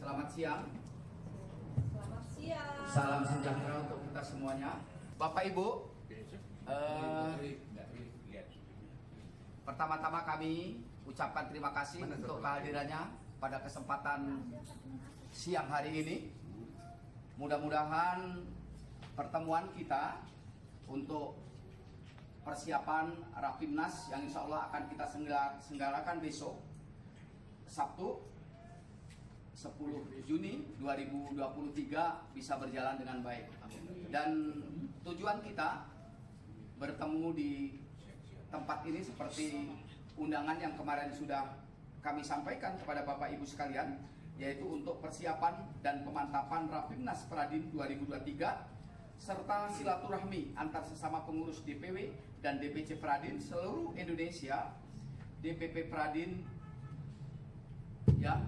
Selamat siang. Selamat siang. Salam sejahtera untuk kita semuanya. Bapak Ibu, pertama-tama kami ucapkan terima kasih untuk kehadirannya pada kesempatan siang hari ini. Mudah-mudahan pertemuan kita untuk persiapan Rapimnas yang insya Allah akan kita selenggarakan besok Sabtu 10 Juni 2023 bisa berjalan dengan baik. Dan tujuan kita bertemu di tempat ini seperti undangan yang kemarin sudah kami sampaikan kepada Bapak Ibu sekalian, yaitu untuk persiapan dan pemantapan Rapimnas Pradin 2023 serta silaturahmi antar sesama pengurus DPW dan DPC Pradin seluruh Indonesia, DPP Pradin, ya.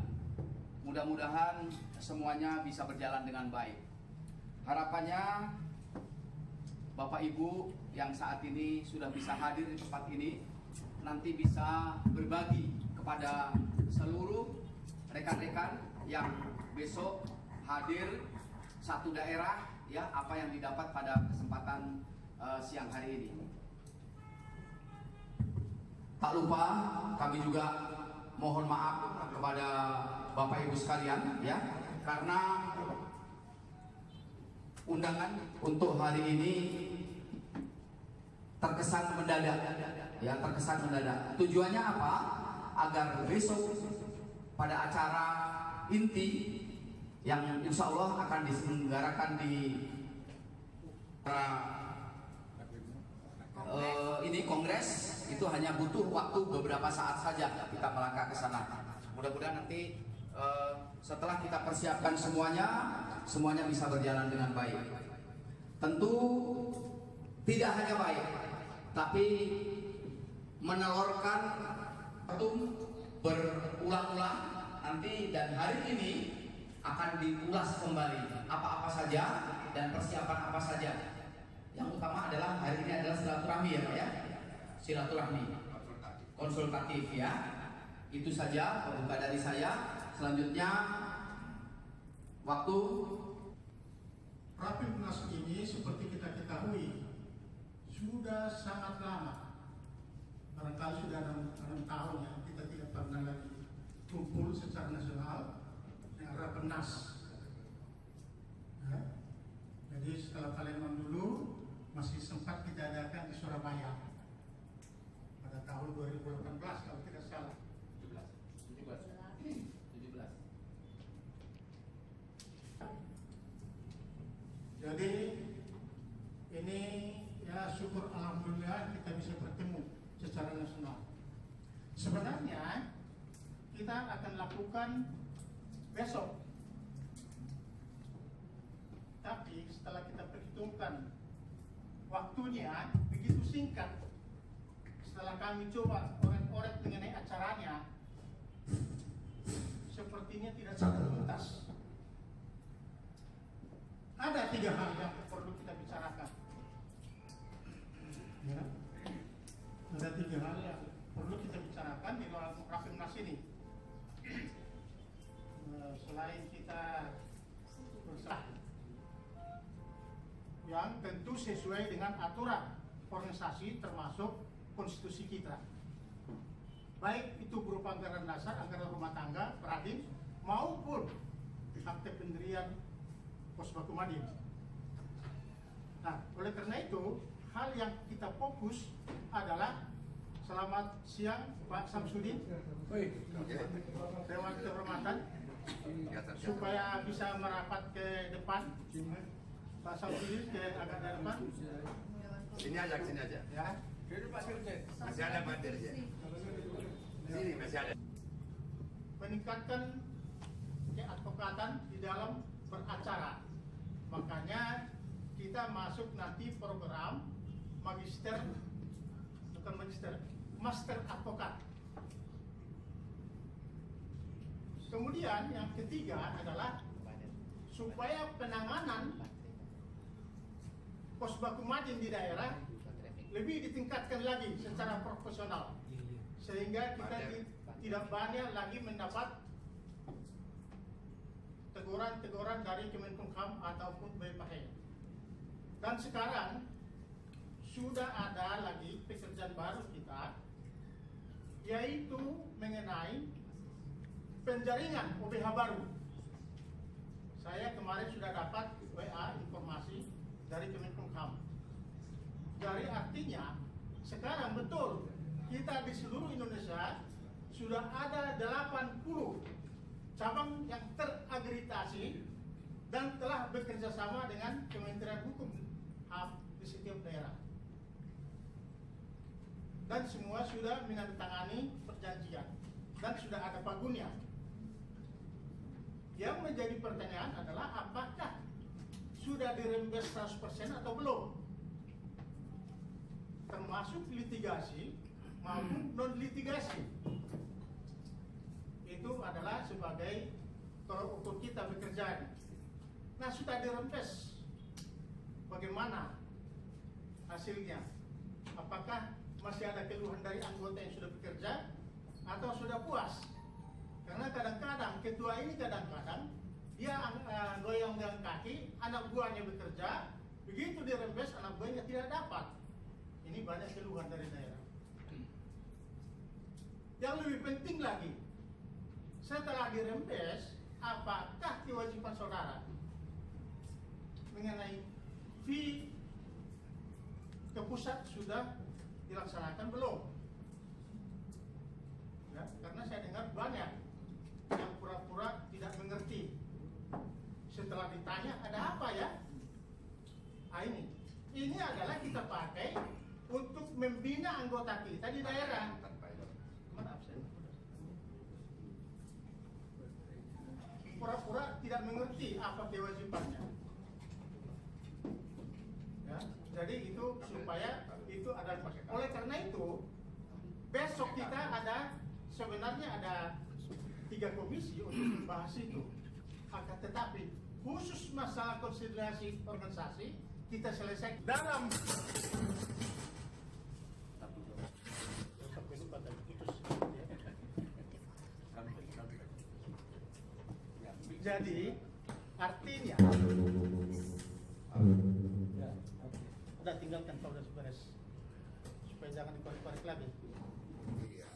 Mudah-mudahan semuanya bisa berjalan dengan baik. Harapannya Bapak Ibu yang saat ini sudah bisa hadir di tempat ini nanti bisa berbagi kepada seluruh rekan-rekan yang besok hadir satu daerah, ya, apa yang didapat pada kesempatan siang hari ini. Tak lupa kami juga mohon maaf kepada Bapak Ibu sekalian, ya, karena undangan untuk hari ini terkesan mendadak, ya, terkesan mendadak. Tujuannya apa? Agar besok pada acara inti yang insya Allah akan diselenggarakan di ini kongres, itu hanya butuh waktu beberapa saat saja kita melangkah ke sana. Mudah-mudahan nanti setelah kita persiapkan semuanya bisa berjalan dengan baik. Tentu tidak hanya baik, tapi menelurkan ketum berulang-ulang nanti, dan hari ini akan diulas kembali apa-apa saja dan persiapan apa saja. Yang utama adalah hari ini adalah silaturahmi, ya Pak, ya, silaturahmi konsultatif, ya. Itu saja pembuka dari saya. Selanjutnya waktu Rapimnas ini seperti kita ketahui sudah sangat lama, barangkali sudah 6 tahun ya, kita tidak pernah lagi kumpul secara nasional dengan Rapimnas, ya. Jadi setelah Palembang dulu masih sempat kita adakan di Surabaya pada tahun 2018 kalau tidak salah. 17. Jadi ini ya syukur alhamdulillah kita bisa bertemu secara nasional. Sebenarnya kita akan lakukan besok, tapi setelah kita perhitungkan waktunya begitu singkat, setelah kami coba orek-orek mengenai acaranya, sepertinya tidak sampai tuntas. Ada 3 hal yang perlu kita bicarakan, ya. Ada 3 hal yang perlu kita bicarakan di dalam Rapimnas ini. Selain kita bersah, yang tentu sesuai dengan aturan organisasi termasuk konstitusi kita, baik itu berupa anggaran dasar, anggaran rumah tangga, Pradin, maupun akte pendirian Posbaku Madin. Nah, oleh karena itu, hal yang kita fokus adalah, selamat siang Pak Samsudin, Dewan Kehormatan, supaya bisa merapat ke depan. Pak Samsudin ke agak ke depan. Sini aja, sini aja. Ya. Masih ada materinya. Sini masih ada. Meningkatkan keadvokatan di dalam beracara. Makanya kita masuk nanti program master advokat. Kemudian yang ketiga adalah supaya penanganan Posbaku Madin di daerah lebih ditingkatkan lagi secara profesional, sehingga kita tidak banyak lagi mendapat teguran dari Kemenkumham ataupun BPH. Dan sekarang sudah ada lagi pekerjaan baru kita, yaitu mengenai penjaringan OBH baru. Saya kemarin sudah dapat WA informasi dari Kemenkumham. Jadi artinya sekarang betul kita di seluruh Indonesia sudah ada 80 cabang yang teragreditasi dan telah bekerja sama dengan Kementerian Hukum HAM di setiap daerah. Dan semua sudah menandatangani perjanjian dan sudah ada pagunnya. Yang menjadi pertanyaan adalah apakah sudah dirembes 100% atau belum? Termasuk litigasi maupun non-litigasi. Itu adalah sebagai tolok ukur kita bekerja. Nah, sudah dirembes. Bagaimana hasilnya? Apakah masih ada keluhan dari anggota yang sudah bekerja atau sudah puas? Karena kadang-kadang ketua ini kadang-kadang dia goyang-goyang kaki, anak buahnya bekerja, begitu dirembes anak buahnya tidak dapat. Ini banyak keluhan dari daerah. Yang lebih penting lagi, setelah dirembes, apakah kewajiban saudara mengenai fee ke pusat sudah dilaksanakan belum? Ya, karena saya dengar banyak yang pura-pura tidak mengerti. Setelah ditanya, ada apa ya? Nah, ini adalah kita pakai untuk membina anggota kita di daerah. Pura-pura tidak mengerti apa kewajibannya. Ya, jadi itu supaya itu ada. Oleh karena itu, besok kita sebenarnya ada 3 komisi untuk membahas itu. Akan tetapi khusus masalah konsiderasi organisasi kita selesai dalam jadi artinya udah tinggalkan kalau udah beres supaya jangan dikorek-korek lagi. Iya.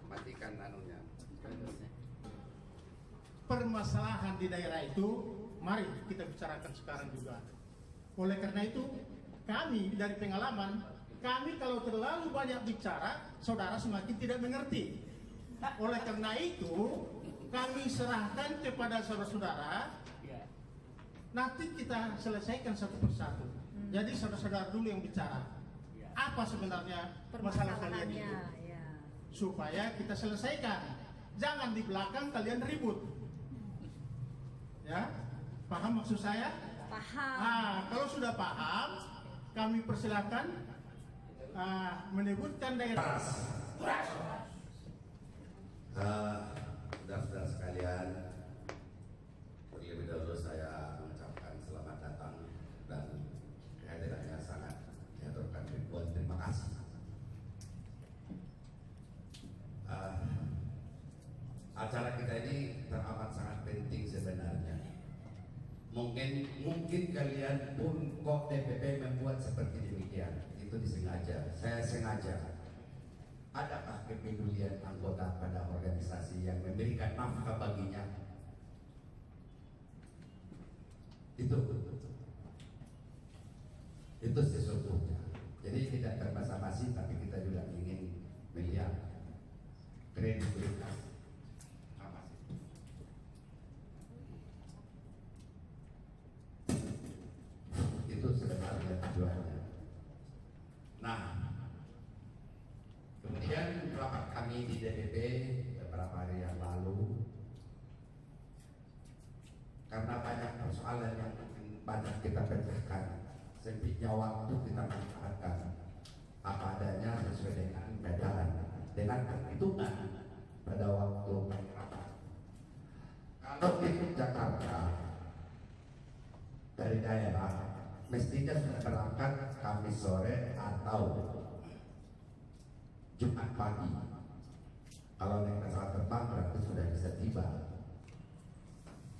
Matikan anunya. Permasalahan di daerah itu mari kita bicarakan sekarang juga. Oleh karena itu kami dari pengalaman, kami kalau terlalu banyak bicara, saudara semakin tidak mengerti. Oleh karena itu kami serahkan kepada saudara-saudara. Nanti kita selesaikan satu persatu. Jadi saudara-saudara dulu yang bicara. Apa sebenarnya masalah kalian itu? Ya. Supaya kita selesaikan. Jangan di belakang kalian ribut. Ya, paham maksud saya? Paham. Nah, kalau sudah paham, kami persilakan menyebutkan daerah. Saudara-saudara sekalian, terlebih dahulu saya mengucapkan selamat datang dan kehadirannya sangat diaturkan ribuan terima kasih. Acara kita ini teramat sangat penting sebenarnya. Mungkin kalian pun kok DPP membuat seperti demikian, itu disengaja. Saya sengaja. Adakah kepedulian anggota pada organisasi yang memberikan nafkah baginya? Itu sesungguhnya. Jadi tidak terbasa-basi, tapi kita juga ingin melihat kredibilitas. Apa sih? Itu sebenarnya tujuannya. Nah, kemudian rapat kami di DPP beberapa hari yang lalu, karena banyak persoalan yang banyak kita pecahkan, sempitnya waktu kita manfaatkan apa adanya sesuai dengan medan, dengan perhitungan pada waktu rapat. Kalau di Jakarta dari daerah mestinya sudah berangkat Kamis sore atau Jumat pagi. Kalau naik pesawat terbang berarti sudah bisa tiba.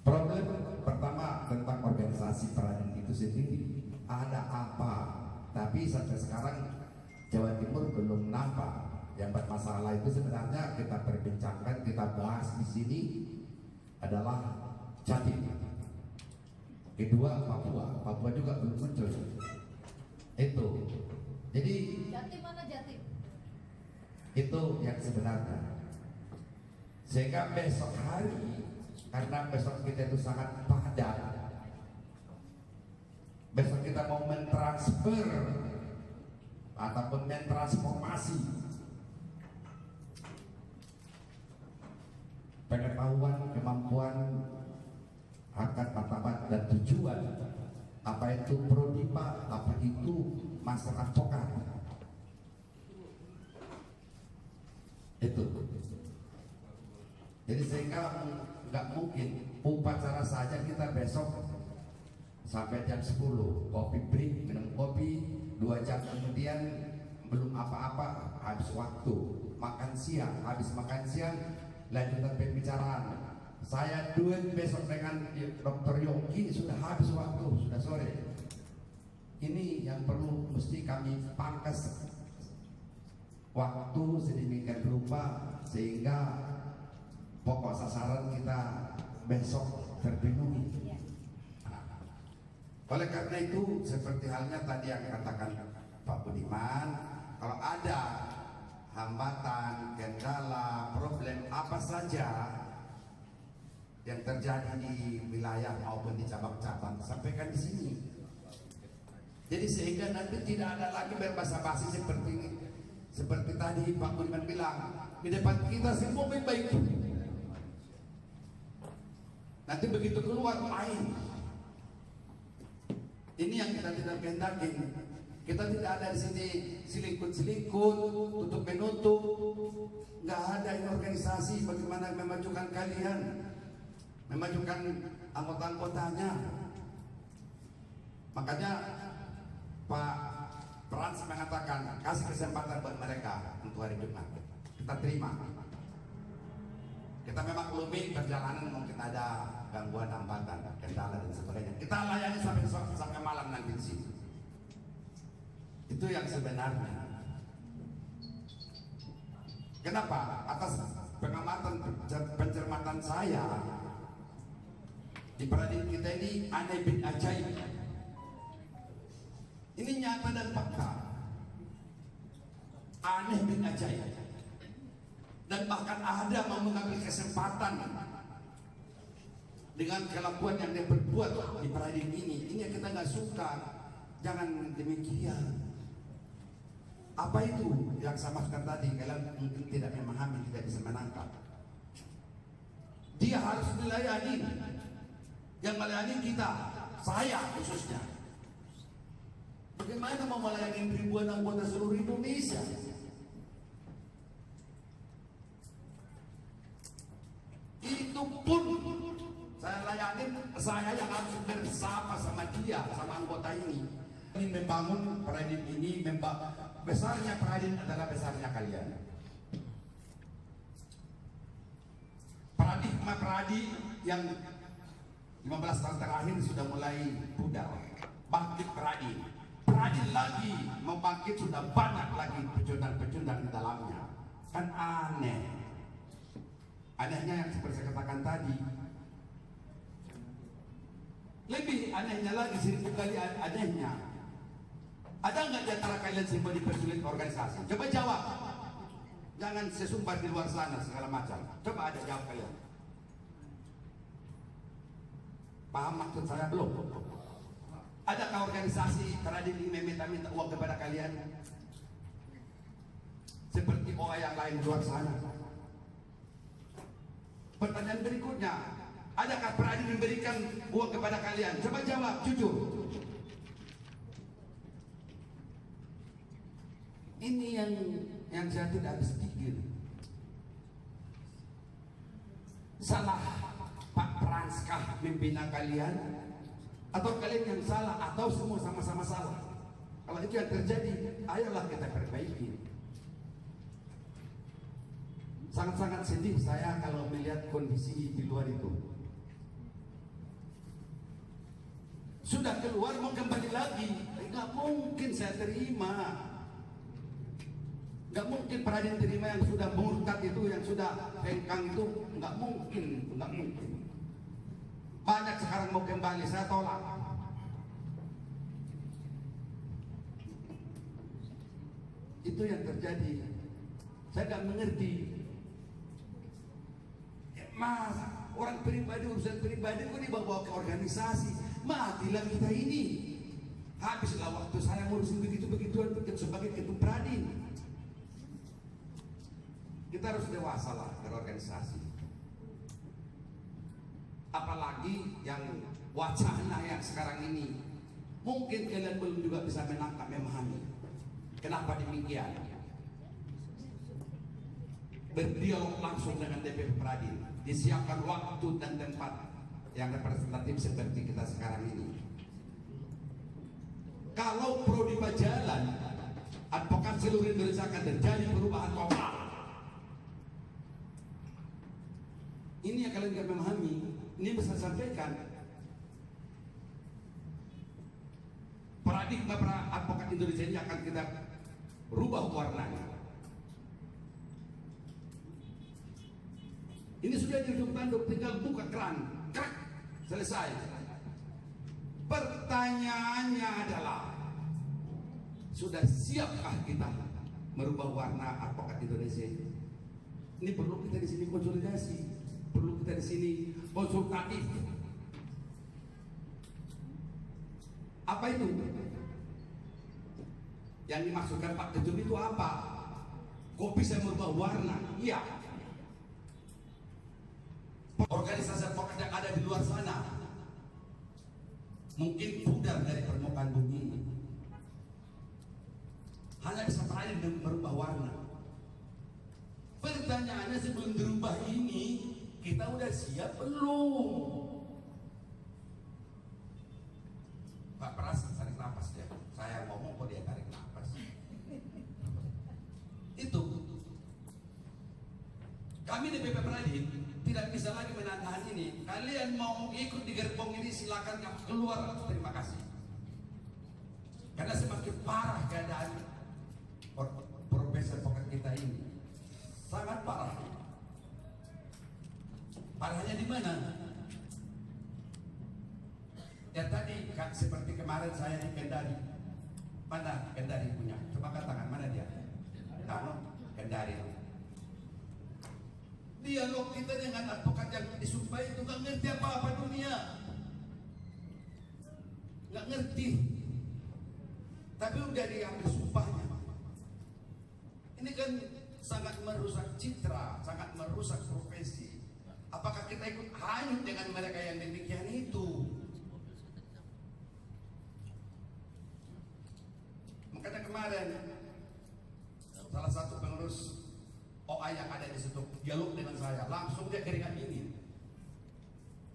Problem pertama tentang organisasi Peradin itu sendiri, ada apa? Tapi sampai sekarang Jawa Timur belum nampak. Yang bermasalah itu sebenarnya kita perbincangkan, kita bahas di sini adalah Jatim. Kedua Papua, Papua juga belum muncul. Itu. Jadi Jatim mana Jatim? itu yang sebenarnya. Sehingga besok hari, karena besok kita itu sangat padat, besok kita mau mentransfer ataupun mentransformasi pengetahuan, kemampuan, harkat martabat dan tujuan, apa itu prodipa, apa itu master advokat, itu. Jadi sehingga nggak mungkin upacara saja kita besok sampai jam 10 kopi break, minum kopi, 2 jam kemudian belum apa-apa, habis waktu. Makan siang, habis makan siang lanjutan pembicaraan. Saya duet besok dengan Dr. Yongki, sudah habis waktu, sudah sore. Ini yang perlu mesti kami pangkas waktu sedemikian rupa sehingga pokok sasaran kita besok terpenuhi. Oleh karena itu, seperti halnya tadi yang katakan Pak Budiman, kalau ada hambatan, kendala, problem apa saja yang terjadi di wilayah maupun di cabang-cabang, sampaikan di sini. Jadi sehingga nanti tidak ada lagi berbahasa-basi seperti tadi Pak Budiman bilang, di depan kita semua baik-baik. Nanti begitu keluar main. Ini yang kita tidak kehendaki. Kita tidak ada di sini selingkut-selingkut, tutup menutup. Nggak ada ini organisasi bagaimana memajukan kalian, memajukan anggota-anggotanya. Makanya Pak Frans mengatakan kasih kesempatan buat mereka untuk hari Jumat. Kita terima. Kita memang maklumi perjalanan mungkin ada gangguan, hambatan, kendala dan sebagainya. Kita layani sampai malam nanti di sini. Itu yang sebenarnya. Kenapa? Atas pengamatan pencermatan saya di Peradin kita ini aneh bin ajaib. Ini nyata dan fakta. Aneh bin ajaib. Dan bahkan ada mau mengambil kesempatan dengan kelakuan yang dia berbuat di Peradin ini yang kita nggak suka. Jangan demikian. Apa itu yang saya maksudkan tadi? Kalian mungkin tidak memahami, tidak bisa menangkap. Dia harus dilayani. Yang melayani kita, saya khususnya. Bagaimana mau melayani ribuan anggota seluruh Indonesia? Itu pun saya layani, saya yang harus bersama sama dia, sama anggota ini. Ini membangun Peradin ini, besarnya Peradin adalah besarnya kalian. Paradigma Peradin yang 15 tahun terakhir sudah mulai pudar. Bangkit Peradin. Peradin lagi membangkit, sudah banyak lagi pecundang-pecundang di dalamnya. Kan aneh. Anehnya yang seperti saya katakan tadi. Lebih anehnya lagi, 1000 kali anehnya. Ada nggak di antara kalian semua dipersulit organisasi? Coba jawab. Jangan sesumbar di luar sana segala macam. Coba ada jawab kalian. Paham maksud saya belum? Adakah organisasi Peradin ini meminta uang kepada kalian? Seperti OA yang lain di luar sana. Pertanyaan berikutnya, adakah Peradin memberikan uang kepada kalian? Coba jawab, jujur. Ini yang saya tidak habis pikir. Salah Pak Franskah membina kalian? Atau kalian yang salah? Atau semua sama-sama salah? Kalau itu yang terjadi, ayolah kita perbaiki. Sangat-sangat sedih saya kalau melihat kondisi di luar itu. Sudah keluar mau kembali lagi, nggak mungkin saya terima. Nggak mungkin Pradin terima yang sudah murtad itu, yang sudah hengkang itu, nggak mungkin, nggak mungkin. Banyak sekarang mau kembali, saya tolak. Itu yang terjadi. Saya nggak mengerti. Mas, orang pribadi, urusan pribadi kok dibawa ke organisasi? Matilah kita ini. Habislah waktu saya ngurusin begitu-begituan sebagai ketua Pradin. Kita harus dewasa lah berorganisasi. Apalagi yang wacana yang sekarang ini, mungkin kalian belum juga bisa menangkap, memahami kenapa demikian. Berdialog langsung dengan DPP Pradin, disiapkan waktu dan tempat yang representatif seperti kita sekarang ini. Kalau prodi berjalan, advokat seluruh Indonesia akan terjadi perubahan total. Ini yang kalian gak memahami. Ini bisa sampaikan. Paradigma para advokat Indonesia ini akan kita rubah warnanya. Ini sudah di ujung tanduk, tinggal buka keran, krak, selesai. Pertanyaannya adalah, sudah siapkah kita merubah warna advokat Indonesia ini? Ini perlu kita di sini konsolidasi, perlu kita di sini konsultatif. Apa itu? Yang dimaksudkan Pak Ketum itu apa? Kok bisa merubah warna? Iya. Organisasi advokat yang ada di luar sana mungkin pudar dari permukaan bumi ini. Hanya bisa Pradin merubah warna. Pertanyaannya, sebelum dirubah ini, kita udah siap belum? Pak Pras tarik nafas dia. Saya ngomong kok dia tarik nafas. Itu. Kami di DPP Pradin tidak bisa lagi menahan ini. Kalian mau ikut di gerbong ini, silakan keluar. Terima kasih. Karena semakin parah keadaan profesi advokat kita ini, sangat parah. Parahnya di mana? Ya tadi seperti kemarin saya di Kendari. Mana Kendari punya? Coba katakan mana dia? Kendari. Dialog kita dengan advokat yang disumpah itu gak ngerti apa-apa dunia, gak ngerti, tapi udah diambil sumpahnya. Ini kan sangat merusak citra, sangat merusak profesi. Apakah kita ikut hanyut dengan mereka yang demikian itu? Makanya kemarin salah satu pengurus OA yang ada di situ dialog dengan saya, langsung dia keringat dingin.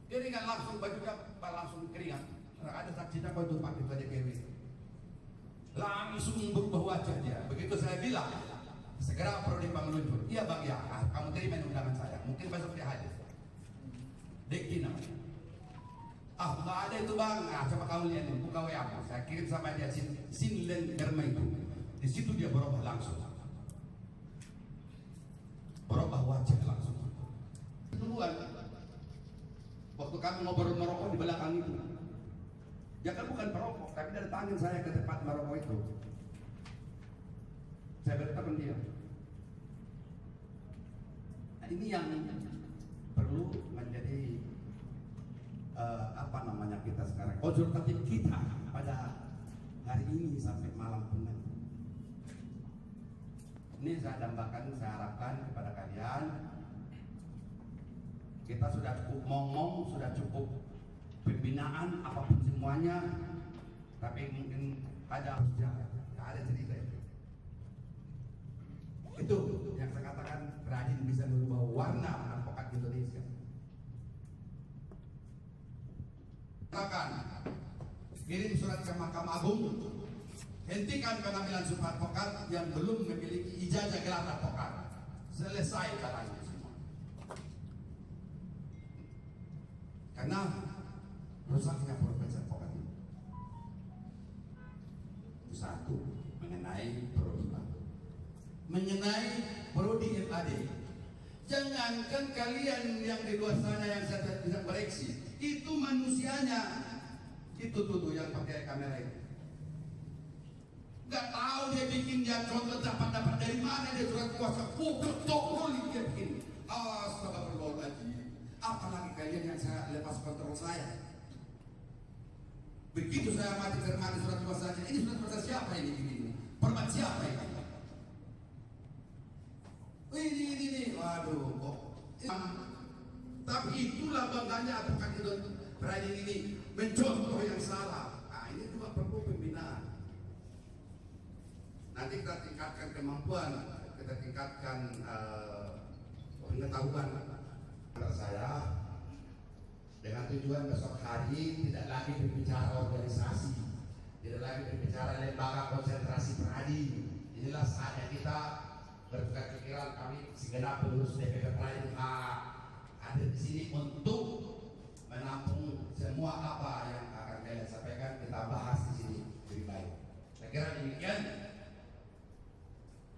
Keringat langsung, bajunya langsung keringat. Ada saksinya kau itu Pak Ketua DPW. Langsung berubah wajah dia. Begitu saya bilang, segera Prodi meluncur. Iya Bang, ya, kamu terima undangan saya. Mungkin besok dia hadir. Deki namanya. Nggak ada itu Bang. Coba kamu lihat nih, buka WA aku. Saya kirim sama dia Sinlen Derma itu. Di situ dia berubah langsung. Berubah wajah langsung. Duluan, waktu kami ngobrol merokok di belakang itu, dia kan bukan perokok, tapi dari tangan saya ke tempat merokok itu, saya berteman dia. Nah, ini yang perlu menjadi apa namanya kita sekarang, konsultatif kita pada hari ini sampai malam pun nanti. Ini saya dambakan, saya harapkan kepada kalian, kita sudah cukup ngomong, sudah cukup pembinaan apapun semuanya, tapi mungkin ada harus jalan, ada cerita itu. Itu yang saya katakan, Pradin bisa merubah warna advokat Indonesia. Silakan kirim surat ke Mahkamah Agung. Hentikan pengambilan sumpah advokat yang belum memiliki ijazah gelar advokat. Selesai caranya semua. Karena rusaknya profesi advokat itu satu mengenai prodi mengenai prodi FAD. Jangankan kalian yang di luar sana yang saya tidak bereaksi, itu manusianya itu tuh yang pakai kamera itu. Gak tahu dia bikin dia contoh dapat dari mana dia surat kuasa tokoli dia bikin. Astagfirullahaladzim. Apalagi kalian yang saya lepas kontrol saya. Begitu saya mati cermati surat kuasanya, ini surat kuasa siapa ini? Permat siapa ini? Ini, waduh kok. Tapi itulah bangganya advokat itu berani ini mencontoh yang salah. Nah, ini juga perlu pembinaan. Nanti kita tingkatkan kemampuan, kita tingkatkan pengetahuan saya dengan tujuan besok hari tidak lagi berbicara organisasi, tidak lagi berbicara lembaga konsentrasi peradi. Inilah saatnya kita bertukar pikiran. Kami segenap pengurus DPP Pride ada di sini untuk menampung semua apa yang akan kalian sampaikan. Kita bahas di sini lebih baik. Saya kira demikian.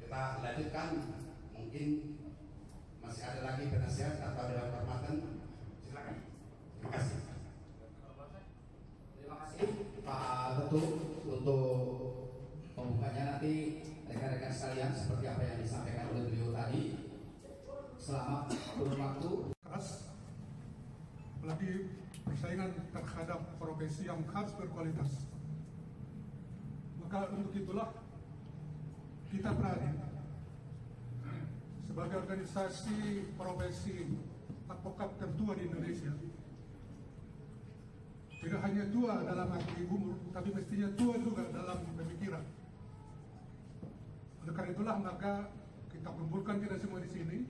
Kita lanjutkan. Mungkin masih ada lagi penasihat atau ada hormatan. Silakan. Terima kasih. Terima kasih Pak Ketua untuk pembukanya. Nanti rekan-rekan sekalian seperti apa yang disampaikan oleh beliau tadi. Selamat waktu. Keras, apalagi persaingan terhadap profesi yang harus berkualitas. Maka untuk itulah kita berani sebagai organisasi profesi advokat tertua di Indonesia. Tidak hanya tua dalam arti umur, tapi mestinya tua juga dalam pemikiran. Oleh karena itulah maka kita kumpulkan kita semua di sini,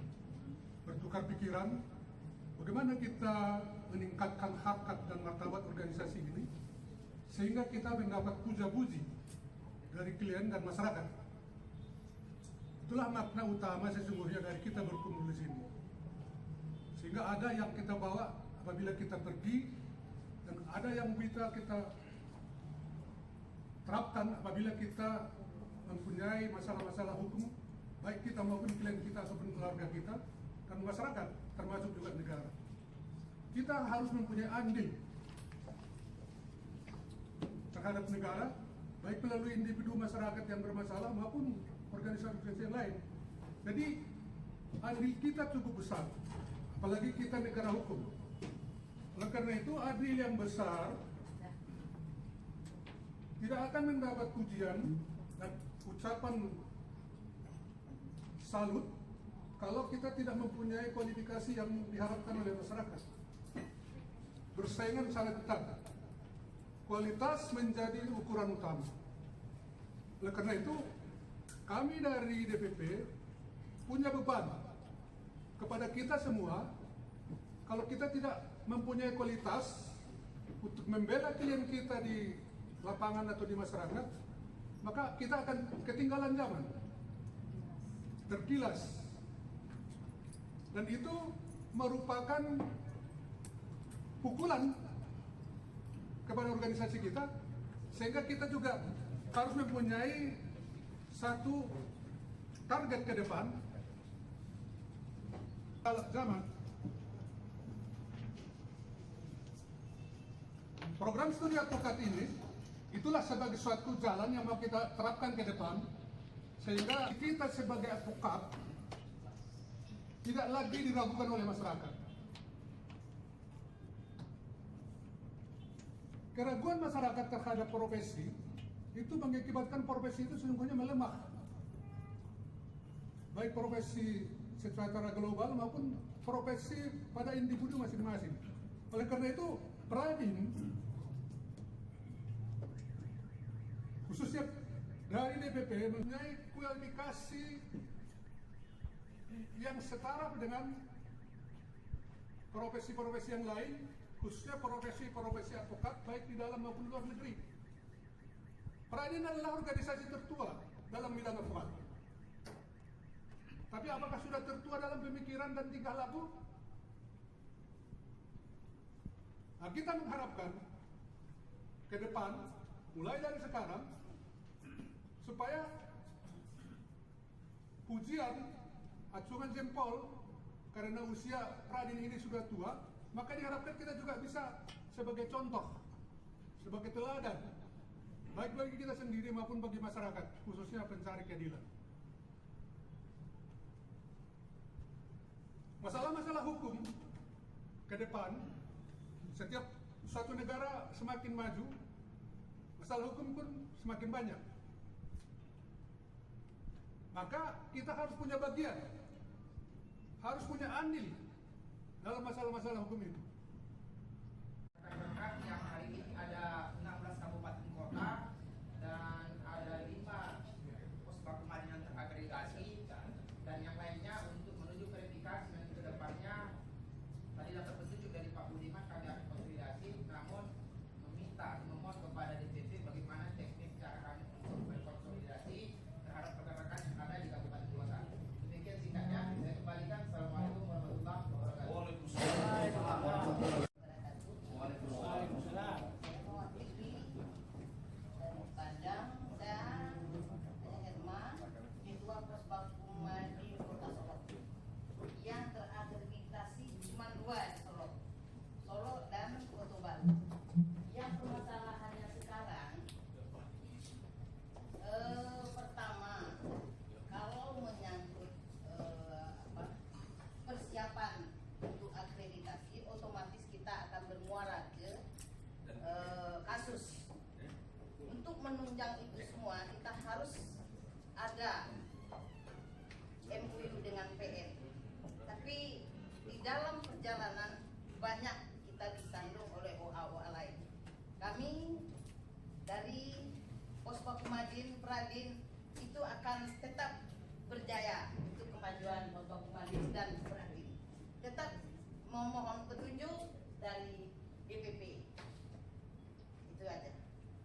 bertukar pikiran, bagaimana kita meningkatkan harkat dan martabat organisasi ini, sehingga kita mendapat puja-puji dari klien dan masyarakat. Itulah makna utama sesungguhnya dari kita berkumpul di sini. Sehingga ada yang kita bawa apabila kita pergi, dan ada yang bisa kita terapkan apabila kita mempunyai masalah-masalah hukum, baik kita maupun klien kita ataupun keluarga kita dan masyarakat, termasuk juga negara. Kita harus mempunyai andil terhadap negara, baik melalui individu masyarakat yang bermasalah maupun organisasi yang lain. Jadi andil kita cukup besar, apalagi kita negara hukum. Oleh karena itu andil yang besar tidak akan mendapat pujian dan ucapan salut kalau kita tidak mempunyai kualifikasi yang diharapkan oleh masyarakat. Persaingan sangat ketat. Kualitas menjadi ukuran utama. Oleh karena itu, kami dari DPP punya beban kepada kita semua. Kalau kita tidak mempunyai kualitas untuk membela klien kita di lapangan atau di masyarakat, maka kita akan ketinggalan zaman, tergilas. Dan itu merupakan pukulan kepada organisasi kita, sehingga kita juga harus mempunyai satu target ke depan. Zaman program studi advokat ini itulah sebagai suatu jalan yang mau kita terapkan ke depan, sehingga kita sebagai advokat tidak lagi diragukan oleh masyarakat. Keraguan masyarakat terhadap profesi itu mengakibatkan profesi itu sesungguhnya melemah, baik profesi secara global maupun profesi pada individu masing-masing. Oleh karena itu, Pradin khususnya dari DPP mempunyai kualifikasi yang setara dengan profesi-profesi yang lain, khususnya profesi-profesi advokat baik di dalam maupun luar negeri. Pradin adalah organisasi tertua dalam bidang advokat. Tapi apakah sudah tertua dalam pemikiran dan tingkah laku? Nah, kita mengharapkan ke depan, mulai dari sekarang, supaya pujian, acungan jempol, karena usia Radin ini sudah tua, maka diharapkan kita juga bisa sebagai contoh, sebagai teladan, baik bagi kita sendiri maupun bagi masyarakat, khususnya pencari keadilan. Masalah-masalah hukum ke depan, setiap suatu negara semakin maju, masalah hukum pun semakin banyak. Maka kita harus punya bagian, harus punya andil dalam masalah-masalah hukum itu. Rekan-rekan yang hari ini ada 16 kabupaten kota dan ada 5 Posbak Kumadin yang terakreditasi dan yang lainnya untuk menuju verifikasi dan ke depannya tadi dapat petunjuk dari Pak Budiman kami akan konsolidasi, namun memohon kepada DPP bagaimana teknik cara kami untuk berkonsolidasi terhadap rekan-rekan yang ada di kabupaten kota. Demikian singkatnya, saya kembalikan. Assalamualaikum warahmatullahi wabarakatuh. Waalaikumsalam. Padang dan Herman, Ketua Posbak Kumadin Kota Solo. Yang terakreditasi cuma 2 di Solo dan Kota Baru. Yang permasalahannya sekarang, pertama, kalau menyangkut persiapan untuk akreditasi, otomatis kita akan bermuara ke kasus. Untuk menunjang itu semua, kita harus ada MOU dengan PN. Tapi di dalam perjalanan banyak kita disandung oleh OA-OA lain. Kami dari Posbak Kumadin, Pradin itu akan tetap berjaya untuk kemajuan Posbak Kumadin dan Pradin. Tetap memohon petunjuk dari DPP. Itu aja.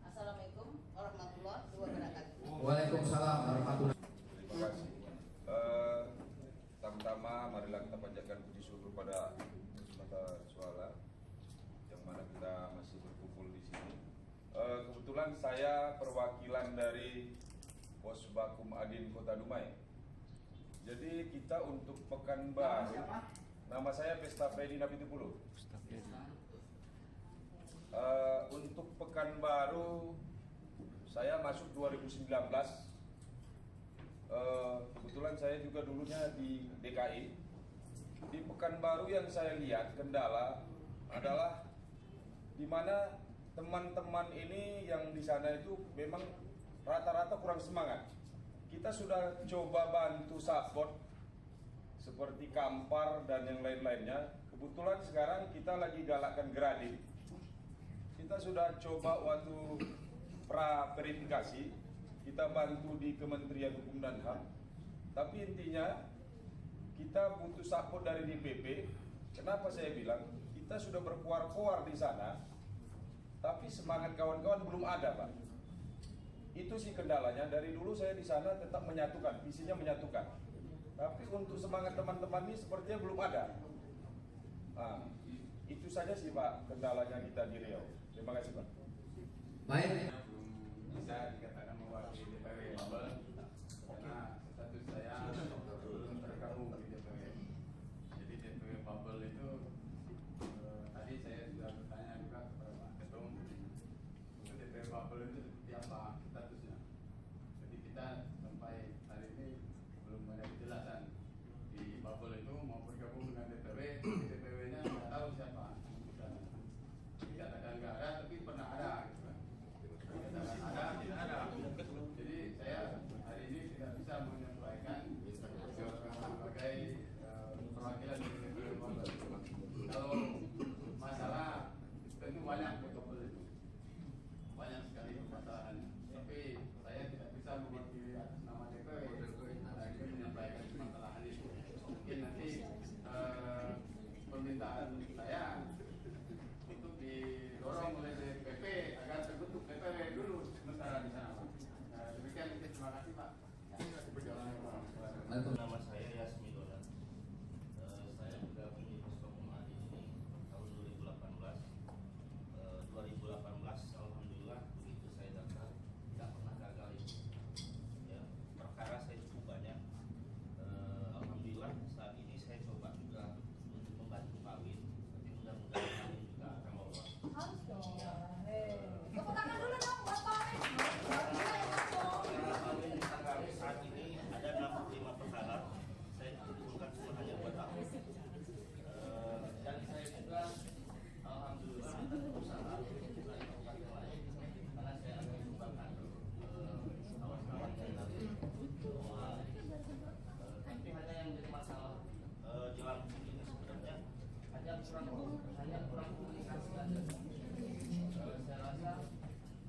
Assalamualaikum warahmatullahi wabarakatuh. Waalaikumsalam warahmatullahi wabarakatuh. Terima kasih. Pertama-tama marilah kita panjatkan puji syukur pada Semata Suara yang mana kita masih berkumpul di sini. Kebetulan saya perwakilan dari Posbak Kumadin Kota Dumai. Jadi kita untuk Pekanbaru, nama saya Pesta Freddy Napitupulu. Untuk Pekanbaru saya masuk 2019. Kebetulan saya juga dulunya di DKI. Di Pekanbaru yang saya lihat kendala adalah di mana teman-teman ini yang di sana itu memang rata-rata kurang semangat. Kita sudah coba bantu support seperti Kampar dan yang lain-lainnya. Kebetulan sekarang kita lagi galakkan Gradin. Kita sudah coba waktu pra verifikasi, kita bantu di Kementerian Hukum dan HAM. Tapi intinya kita butuh support dari DPP. Kenapa saya bilang kita sudah berkuar-kuar di sana, tapi semangat kawan-kawan belum ada, Pak. Itu sih kendalanya. Dari dulu saya di sana tetap menyatukan, visinya menyatukan. Tapi untuk semangat teman-teman ini sepertinya belum ada. Nah, itu saja sih Pak kendalanya kita di Riau. Terima kasih Pak. Baik. Bisa dikatakan mewakili DPW Babel karena status saya belum tergabung di DPW. Jadi DPW Babel itu tadi saya sudah bertanya juga kepada Pak Ketum untuk DPW Babel itu seperti apa statusnya. Jadi kita sampai hari ini belum ada kejelasan di Babel itu mau bergabung dengan DPW, DPW-nya nggak tahu siapa. Dikatakan nggak ada, tapi pernah ada. Gitu kan. Dikatakan ada, tidak ada. Jadi saya hari ini tidak bisa menyampaikan sebagai perwakilan dari DPW Babel. Kalau masalah tentu banyak protokol itu, banyak sekali permasalahannya. Tapi saya tidak bisa mewakili atas nama DPW ini menyampaikan permasalahan itu. Mungkin nanti permintaan saya untuk didorong oleh DPP agar terbentuk DPW dulu sementara di sana. Nah, demikian terima kasih Pak. Nama saya Yasmi Dolan. Saya bergabung di Posbak Kumadin ini tahun 2018. serang Saya kurang komunikasi aja. Saya rasa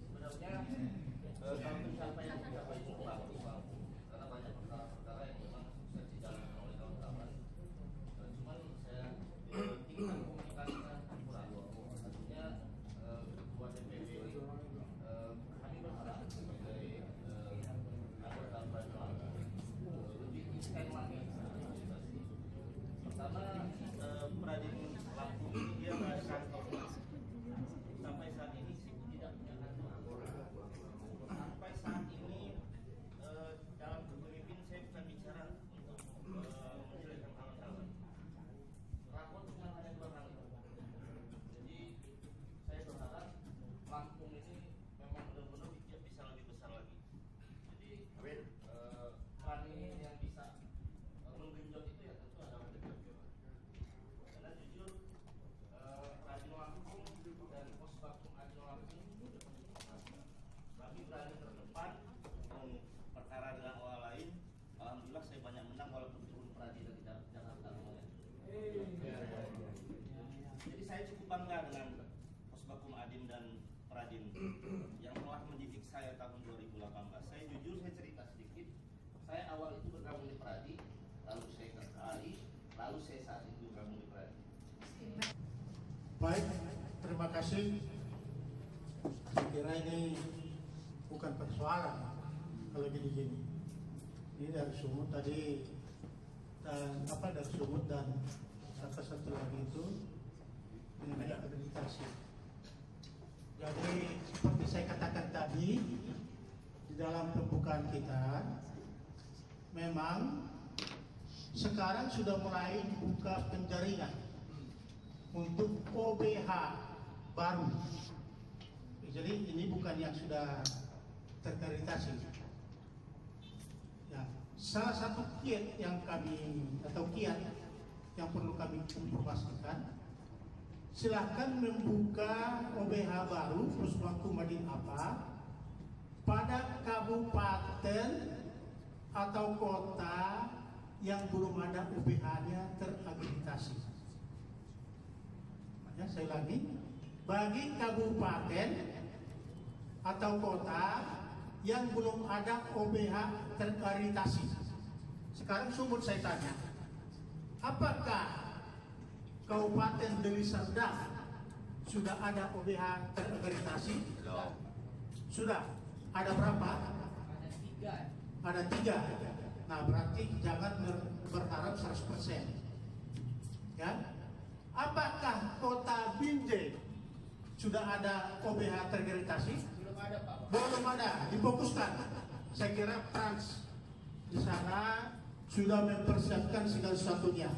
sebenarnya kalau pencapaian kita cukup bagus, karena banyak perkara-perkara yang memang sukses dijalankan oleh kawan-kawan. Cuman saya tingkat komunikasinya kurang. Artinya ketua DPW kami berharap sebagai anggota Badan lebih intens lagi. Pertama, Pradin Lampung ini dia dari kantor sampai saat ini sih tidak punya kantor. Sampai saat ini dalam kepemimpinan saya bukan bicara untuk menjelekkan kawan-kawan. Rakor cuma ada 2 kali. Jadi saya berharap Lampung ini memang benar-benar bisa lebih besar lagi. Jadi Pradin yang bisa menggenjot itu ya tentu adalah DPW. Karena jujur Pradin Lampung dan Posbakum Adil Lampung kami berada terdepan untuk perkara dengan orang lain. Alhamdulillah saya banyak menang walaupun turun Pradin dari Jakarta. Jadi saya cukup bangga dengan Posbakum Adim dan Pradin yang telah mendidik saya tahun 2018. Saya jujur, saya cerita sedikit. Saya awal itu bergabung di Pradi, lalu saya ke KAI, lalu saya saat itu bergabung di Pradi. Baik, terima kasih. Saya kira ini bukan persoalan kalau gini-gini. Ini dari Sumut tadi dan dari Sumut dan satu lagi itu mengenai akreditasi. Jadi seperti saya katakan tadi di dalam pembukaan kita, memang sekarang sudah mulai dibuka penjaringan untuk OBH baru. Jadi ini bukan yang sudah terakreditasi. Ya, salah satu kiat yang kami yang perlu kami informasikan, silahkan membuka OBH baru Posbakum Adin apa pada kabupaten atau kota yang belum ada OBH-nya terakreditasi. Ya, saya lagi, bagi kabupaten atau kota yang belum ada OBH terakreditasi. Sekarang Sumut saya tanya, apakah Kabupaten Deli Serdang sudah ada OBH terakreditasi? Sudah. Ada berapa? Ada 3. Nah, berarti jangan berharap 100%. Ya. Apakah Kota Binjai sudah ada OBH terakreditasi? Belum ada, Pak. Belum ada. Difokuskan. Saya kira Trans di sana sudah mempersiapkan segala sesuatunya.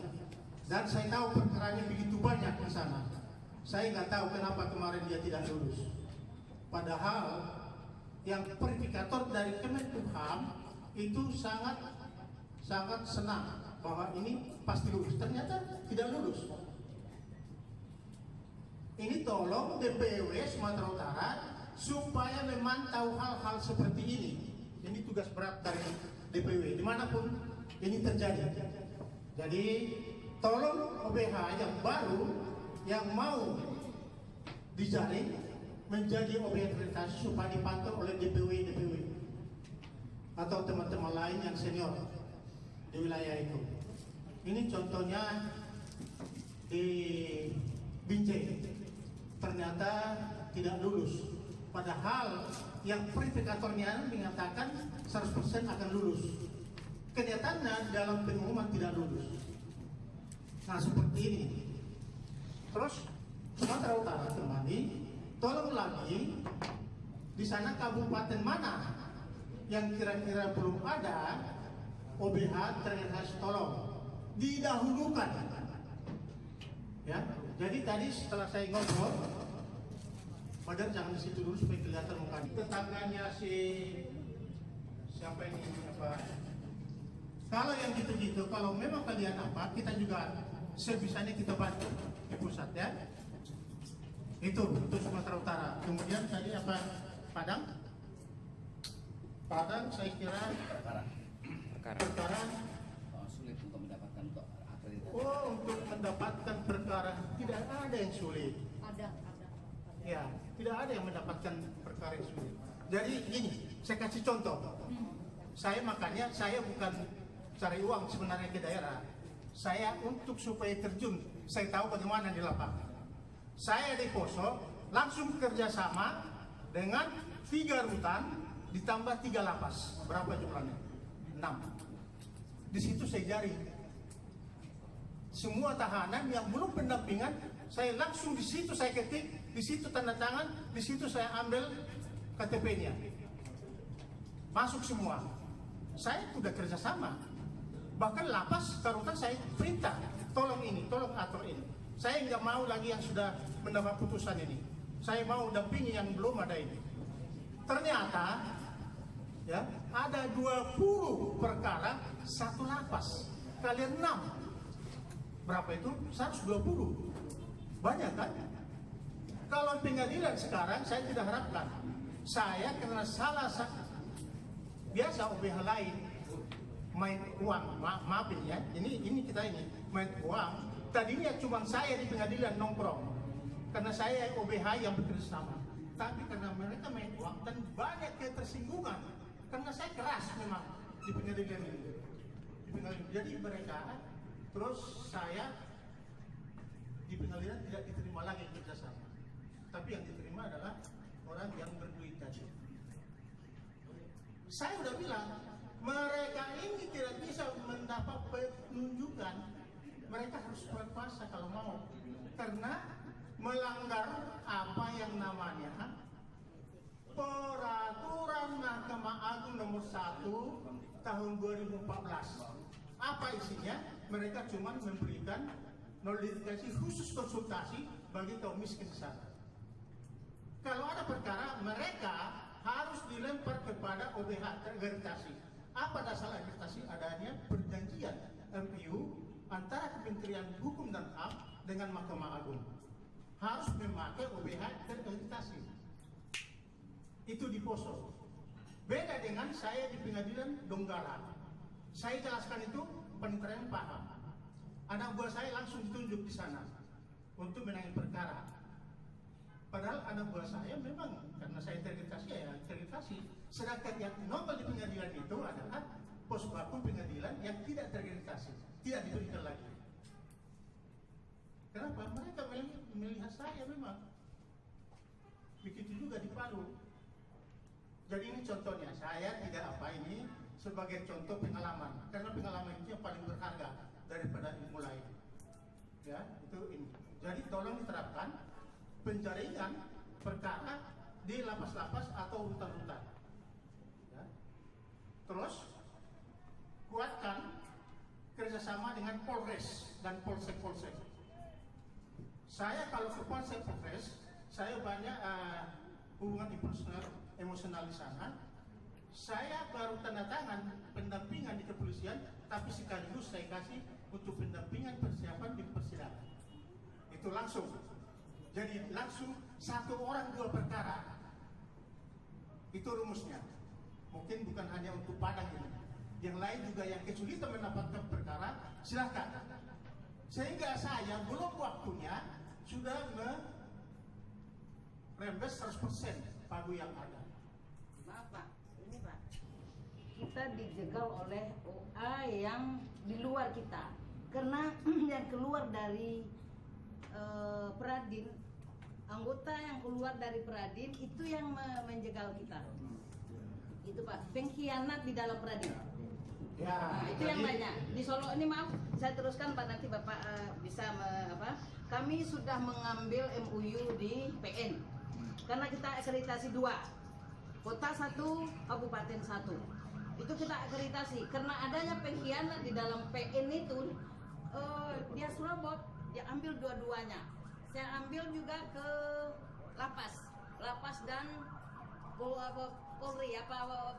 Dan saya tahu perkaranya begitu banyak di sana. Saya nggak tahu kenapa kemarin dia tidak lulus. Padahal yang verifikator dari Kemenkumham itu sangat senang bahwa ini pasti lulus. Ternyata tidak lulus. Ini tolong DPW Sumatera Utara supaya memantau hal-hal seperti ini. Ini tugas berat dari DPW dimanapun ini terjadi. Jadi tolong OBH yang baru yang mau dijaring menjadi OBH akreditasi supaya dipantau oleh DPW atau teman-teman lain yang senior di wilayah itu. Ini contohnya di Binjai ternyata tidak lulus. Padahal yang verifikatornya mengatakan 100% akan lulus. Kenyataannya dalam pengumuman tidak lulus. Nah, seperti ini. Terus Sumatera Utara kembali, tolong lagi di sana kabupaten mana yang kira-kira belum ada OBH terakreditasi, tolong didahulukan. Ya, jadi tadi setelah saya ngobrol, Padahal jangan di situ dulu supaya kelihatan mukanya. Tetangganya siapa ini apa? Kalau yang gitu-gitu, kalau memang kalian apa, kita juga sebisanya kita bantu di pusat ya. Itu untuk Sumatera Utara. Kemudian tadi apa? Padang? Padang saya kira perkara sulit untuk mendapatkan akreditasi. untuk mendapatkan perkara tidak yang sulit. Ada. Ya, tidak ada yang mendapatkan perkara yang sulit. Jadi gini, saya kasih contoh. Saya makanya saya bukan cari uang sebenarnya ke daerah. Saya untuk supaya terjun, saya tahu bagaimana di lapangan. Saya di Poso langsung kerjasama dengan 3 rutan ditambah 3 lapas. Berapa jumlahnya? 6. Di situ saya jaring. Semua tahanan yang belum pendampingan, saya langsung di situ saya ketik, di situ tanda tangan, di situ saya ambil KTP-nya. Masuk semua. Saya sudah kerjasama. Bahkan lapas karutan saya perintah, tolong ini, tolong atur ini. Saya nggak mau lagi yang sudah mendapat putusan ini. Saya mau dampingi yang belum ada ini. Ternyata ya ada 20 perkara satu lapas. Kalian 6. Berapa itu? 120. Banyak kan? Kalau pengadilan sekarang saya tidak harapkan. Saya karena salah biasa OBH lain main uang, maafin ya. Ini kita ini main uang. Tadinya cuma saya di pengadilan nongkrong karena saya OBH yang bekerja sama. Tapi karena mereka main uang dan banyak ketersinggungan karena saya keras memang di pengadilan ini. Jadi mereka terus saya di pengadilan tidak diterima lagi kerjasama. Tapi yang diterima adalah orang yang berduit tadi. Saya udah bilang mereka ini tidak bisa mendapat penunjukan. Mereka harus berkuasa kalau mau, karena melanggar apa yang namanya Peraturan Mahkamah Agung nomor 1 tahun 2014. Apa isinya? Mereka cuma memberikan notifikasi khusus konsultasi bagi kaum miskin di sana. Kalau ada perkara, mereka harus dilempar kepada OBH tergeritasi. Apa dasar agitasi? Adanya perjanjian MPU antara Kementerian Hukum dan HAM dengan Mahkamah Agung. Harus memakai OBH teragitasi. Itu di Poso. Beda dengan saya di pengadilan Donggala. Saya jelaskan itu, panitera yang paham. Anak buah saya langsung ditunjuk di sana untuk menangani perkara. Padahal anak buah saya memang karena saya teragitasi ya teragitasi. Sedangkan yang normal di pengadilan itu adalah pos baku pengadilan yang tidak teragitasi, tidak diberikan lagi. Kenapa? Mereka melihat saya memang. Begitu juga di Palu. Jadi ini contohnya, saya tidak apa ini sebagai contoh pengalaman. Karena pengalaman itu yang paling berharga daripada ilmu lain. Ya, itu ini. Jadi tolong diterapkan penjaringan perkara di lapas-lapas atau rutan-rutan. Ya. Terus kuatkan kerjasama dengan Polres dan Polsek-Polsek. Saya kalau ke Polsek-Polres, saya banyak hubungan emosional di sana. Saya baru tanda tangan pendampingan di kepolisian, tapi sekaligus saya kasih untuk pendampingan persiapan di persidangan. Itu langsung. Jadi langsung 1 orang 2 perkara. Itu rumusnya. Mungkin bukan hanya untuk Padang ini. Yang lain juga yang kesulitan mendapatkan perkara, silakan. Sehingga saya belum waktunya sudah merembes 100% pagu yang ada. Maaf Pak, ini Pak, kita dijegal oleh OA yang di luar kita. Karena yang keluar dari Peradin, anggota yang keluar dari Peradin itu yang menjegal kita. Itu Pak, pengkhianat di dalam Peradin. Ya, Nah, itu yang banyak. Di Solo ini maaf, saya teruskan Pak, nanti Bapak bisa kami sudah mengambil MOU di PN. Karena kita akreditasi 2. Kota 1, kabupaten 1. Itu kita akreditasi. Karena adanya pengkhianat di dalam PN itu, dia Surabaya, dia ambil dua-duanya. Saya ambil juga ke lapas dan Polri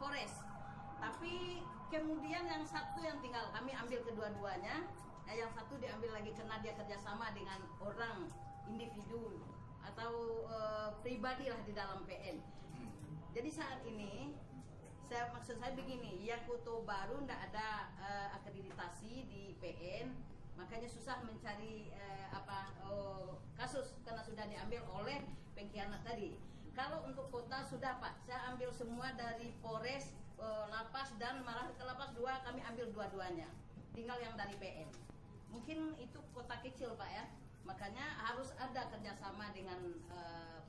Polres. Tapi kemudian yang satu yang tinggal kami ambil kedua-duanya. Yang satu diambil lagi karena dia kerjasama dengan orang individu atau pribadi lah di dalam PN. Jadi saat ini maksud saya begini, yang Kuto baru tidak ada akreditasi di PN, makanya susah mencari kasus. sudah diambil oleh pengkhianat tadi. Kalau untuk kota sudah Pak, saya ambil semua dari Polres, Lapas dan malah ke Lapas 2 kami ambil dua-duanya. Tinggal yang dari PN. Mungkin itu kota kecil Pak ya, makanya harus ada kerjasama dengan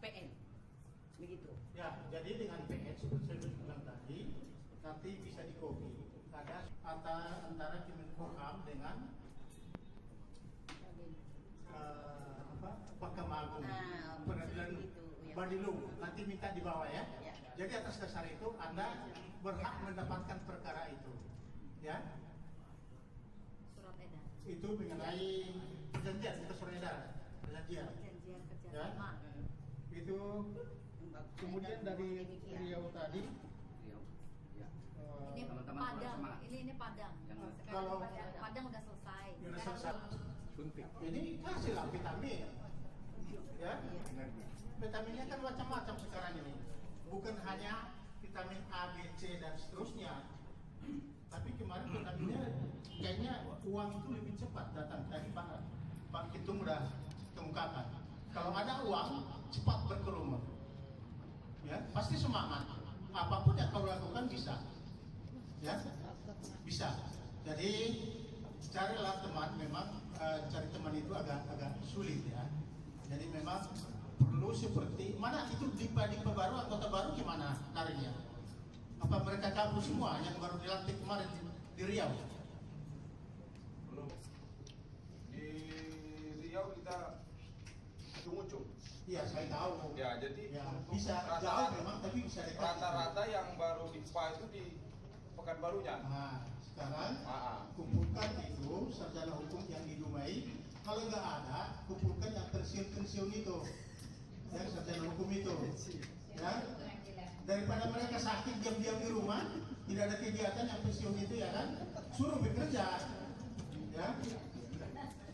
PN. Begitu. Ya, jadi dengan PN seperti saya bilang tadi, nanti bisa di-copy. Ada antara Kemenkumham dengan Mahkamah Agung, Peradilan Bandilung, nanti minta di bawah ya. Jadi atas dasar itu Anda berhak mendapatkan perkara itu, ya. Surat edaran. Itu mengenai perjanjian, kita surat edaran, perjanjian. Perjanjian kerja Ya. sama. Itu kemudian dari Riau tadi. Ini Teman-teman Padang, semangat. ini Padang. Kalau- Padang udah selesai. Sudah Sekarang selesai. Suntik. Ini kasih lah vitamin, ya. Vitaminnya kan macam-macam sekarang ini, bukan hanya vitamin A, B, C dan seterusnya. Tapi kemarin vitaminnya kayaknya uang itu lebih cepat datang dari Pak Kitung udah kemukakan. Kalau ada uang cepat berkerumun, ya pasti semangat. Apapun yang kau lakukan bisa, ya bisa. Jadi carilah teman, memang cari teman itu agak sulit ya. Jadi memang perlu seperti mana itu di baru anggota baru gimana larinya? Apa mereka kabur semua yang baru dilantik kemarin di Riau? Belum. Di Riau kita ujung-ujung. Iya saya tahu. Ya, jadi Ya, bisa jauh rata-rata memang tapi bisa dekat. rata-rata yang baru di PA itu di Pekanbarunya. Nah, sekarang Ah. kumpulkan itu sarjana hukum yang di Dumai. Kalau nggak ada, kumpulkan yang pensiun itu, yang sarjana hukum itu, ya. Daripada mereka sakit diam-diam di rumah, tidak ada kegiatan yang pensiun itu ya kan, suruh bekerja, ya.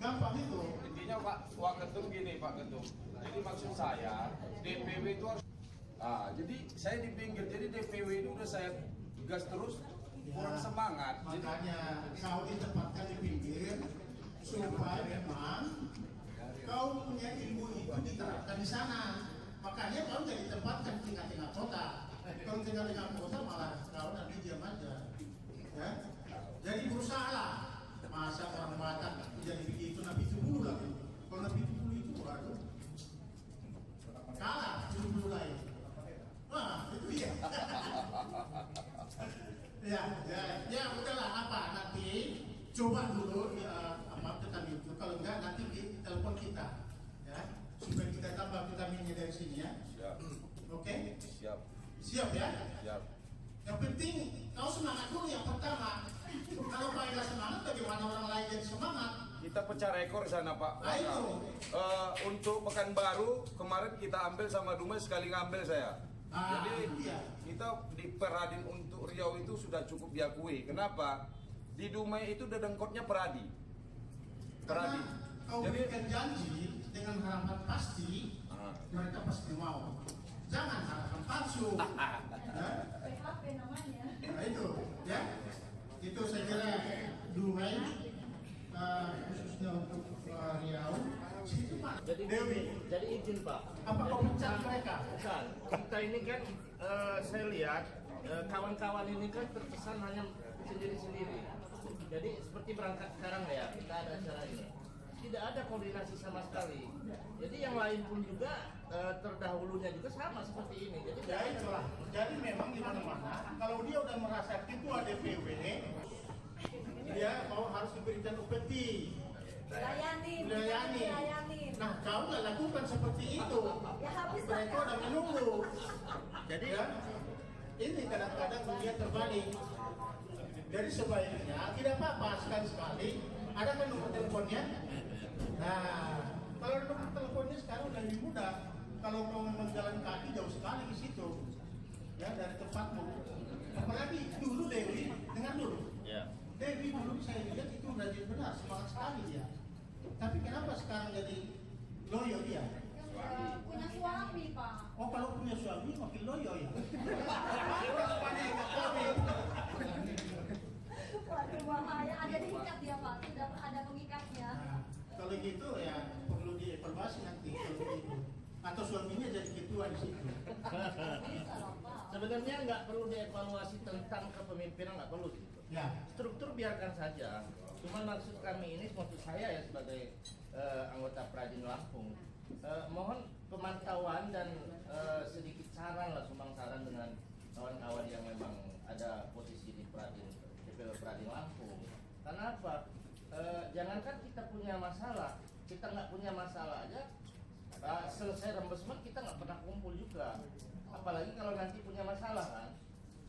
Gampang itu. Intinya Pak Ketum gini Pak Ketum. Jadi maksud saya DPW itu harus. Jadi saya di pinggir. Jadi DPW itu udah saya gas terus kurang semangat. Jadi Makanya kau ditempatkan di pinggir supaya memang kau punya ilmu itu diterapkan di sana. Makanya kau jadi tempatkan di tengah-tengah kota. Kalau tengah-tengah kota malah kau nanti diam aja. Ya? Jadi berusahalah. Masa orang Batak jadi begitu Nabi itu dulu lagi. Kalau Nabi itu dulu itu waduh kalah dulu lain. Wah itu dia. Ya udahlah apa nanti coba dulu ya, vitamin itu kalau enggak nanti telepon kita ya supaya kita tambah vitaminnya dari sini ya. siap. Oke? Siap. Ya. Siap. Yang penting kau semangat dulu yang pertama. Kalau kau nggak semangat bagaimana orang lain jadi semangat? Kita pecah rekor sana Pak. Ayo. Untuk Pekanbaru kemarin kita ambil sama Dumai sekali ngambil saya. Jadi iya. kita di Peradin untuk Riau itu sudah cukup diakui. Kenapa? Di Dumai itu dedengkotnya Peradi. Karena kau berikan janji dengan harapan pasti, mereka pasti mau. Jangan harapan palsu. Ya? PHP namanya. Nah itu, ya. Itu saya kira Dumai khususnya untuk Riau. Situ Pak. Jadi Dewi, jadi izin Pak. apa kau pecat mereka? Bukan. Kita ini kan saya lihat kawan-kawan ini kan terkesan hanya sendiri-sendiri. Jadi seperti berangkat sekarang ya, kita ada acara ini. Tidak ada koordinasi sama sekali. Jadi yang lain pun juga terdahulunya juga sama seperti ini. Jadi Ya itulah. Jadi memang di mana-mana kalau dia udah merasa ketua DPW, dia mau harus diberikan upeti. Dilayanin. Nah, kau nggak lakukan seperti itu. Ya habis Mereka udah menunggu. Jadi ya, ini kadang-kadang dunia terbalik. Jadi sebaiknya tidak apa-apa sekali-sekali. Ada kan nomor teleponnya? Nah, kalau nomor teleponnya sekarang udah lebih mudah. Kalau mau memang jalan kaki jauh sekali ke situ, ya dari tempatmu. Apalagi dulu Dewi, dengar dulu. Ya. Dewi dulu saya lihat itu rajin benar, semangat sekali dia. Tapi kenapa sekarang jadi loyo dia? Punya suami Pak. Oh kalau punya suami makin loyo ya. Waduh bahaya. Ada diikat dia Pak. Sudah ada pengikatnya. Nah, kalau gitu ya perlu dievaluasi nanti kalau begitu. atau suaminya jadi ketua di situ. Sebenarnya nggak perlu dievaluasi tentang kepemimpinan, nggak perlu gitu. Ya. Struktur biarkan saja. Cuma maksud kami ini, maksud saya ya sebagai anggota Pradin Lampung, mohon pemantauan dan sedikit saran lah, sumbang saran dengan kawan-kawan yang memang ada posisi di Pradin, DPW Pradin Lampung. Karena apa? Jangankan kita punya masalah, kita nggak punya masalah aja. Selesai rembesman kita nggak pernah kumpul juga, apalagi kalau nanti punya masalah kan,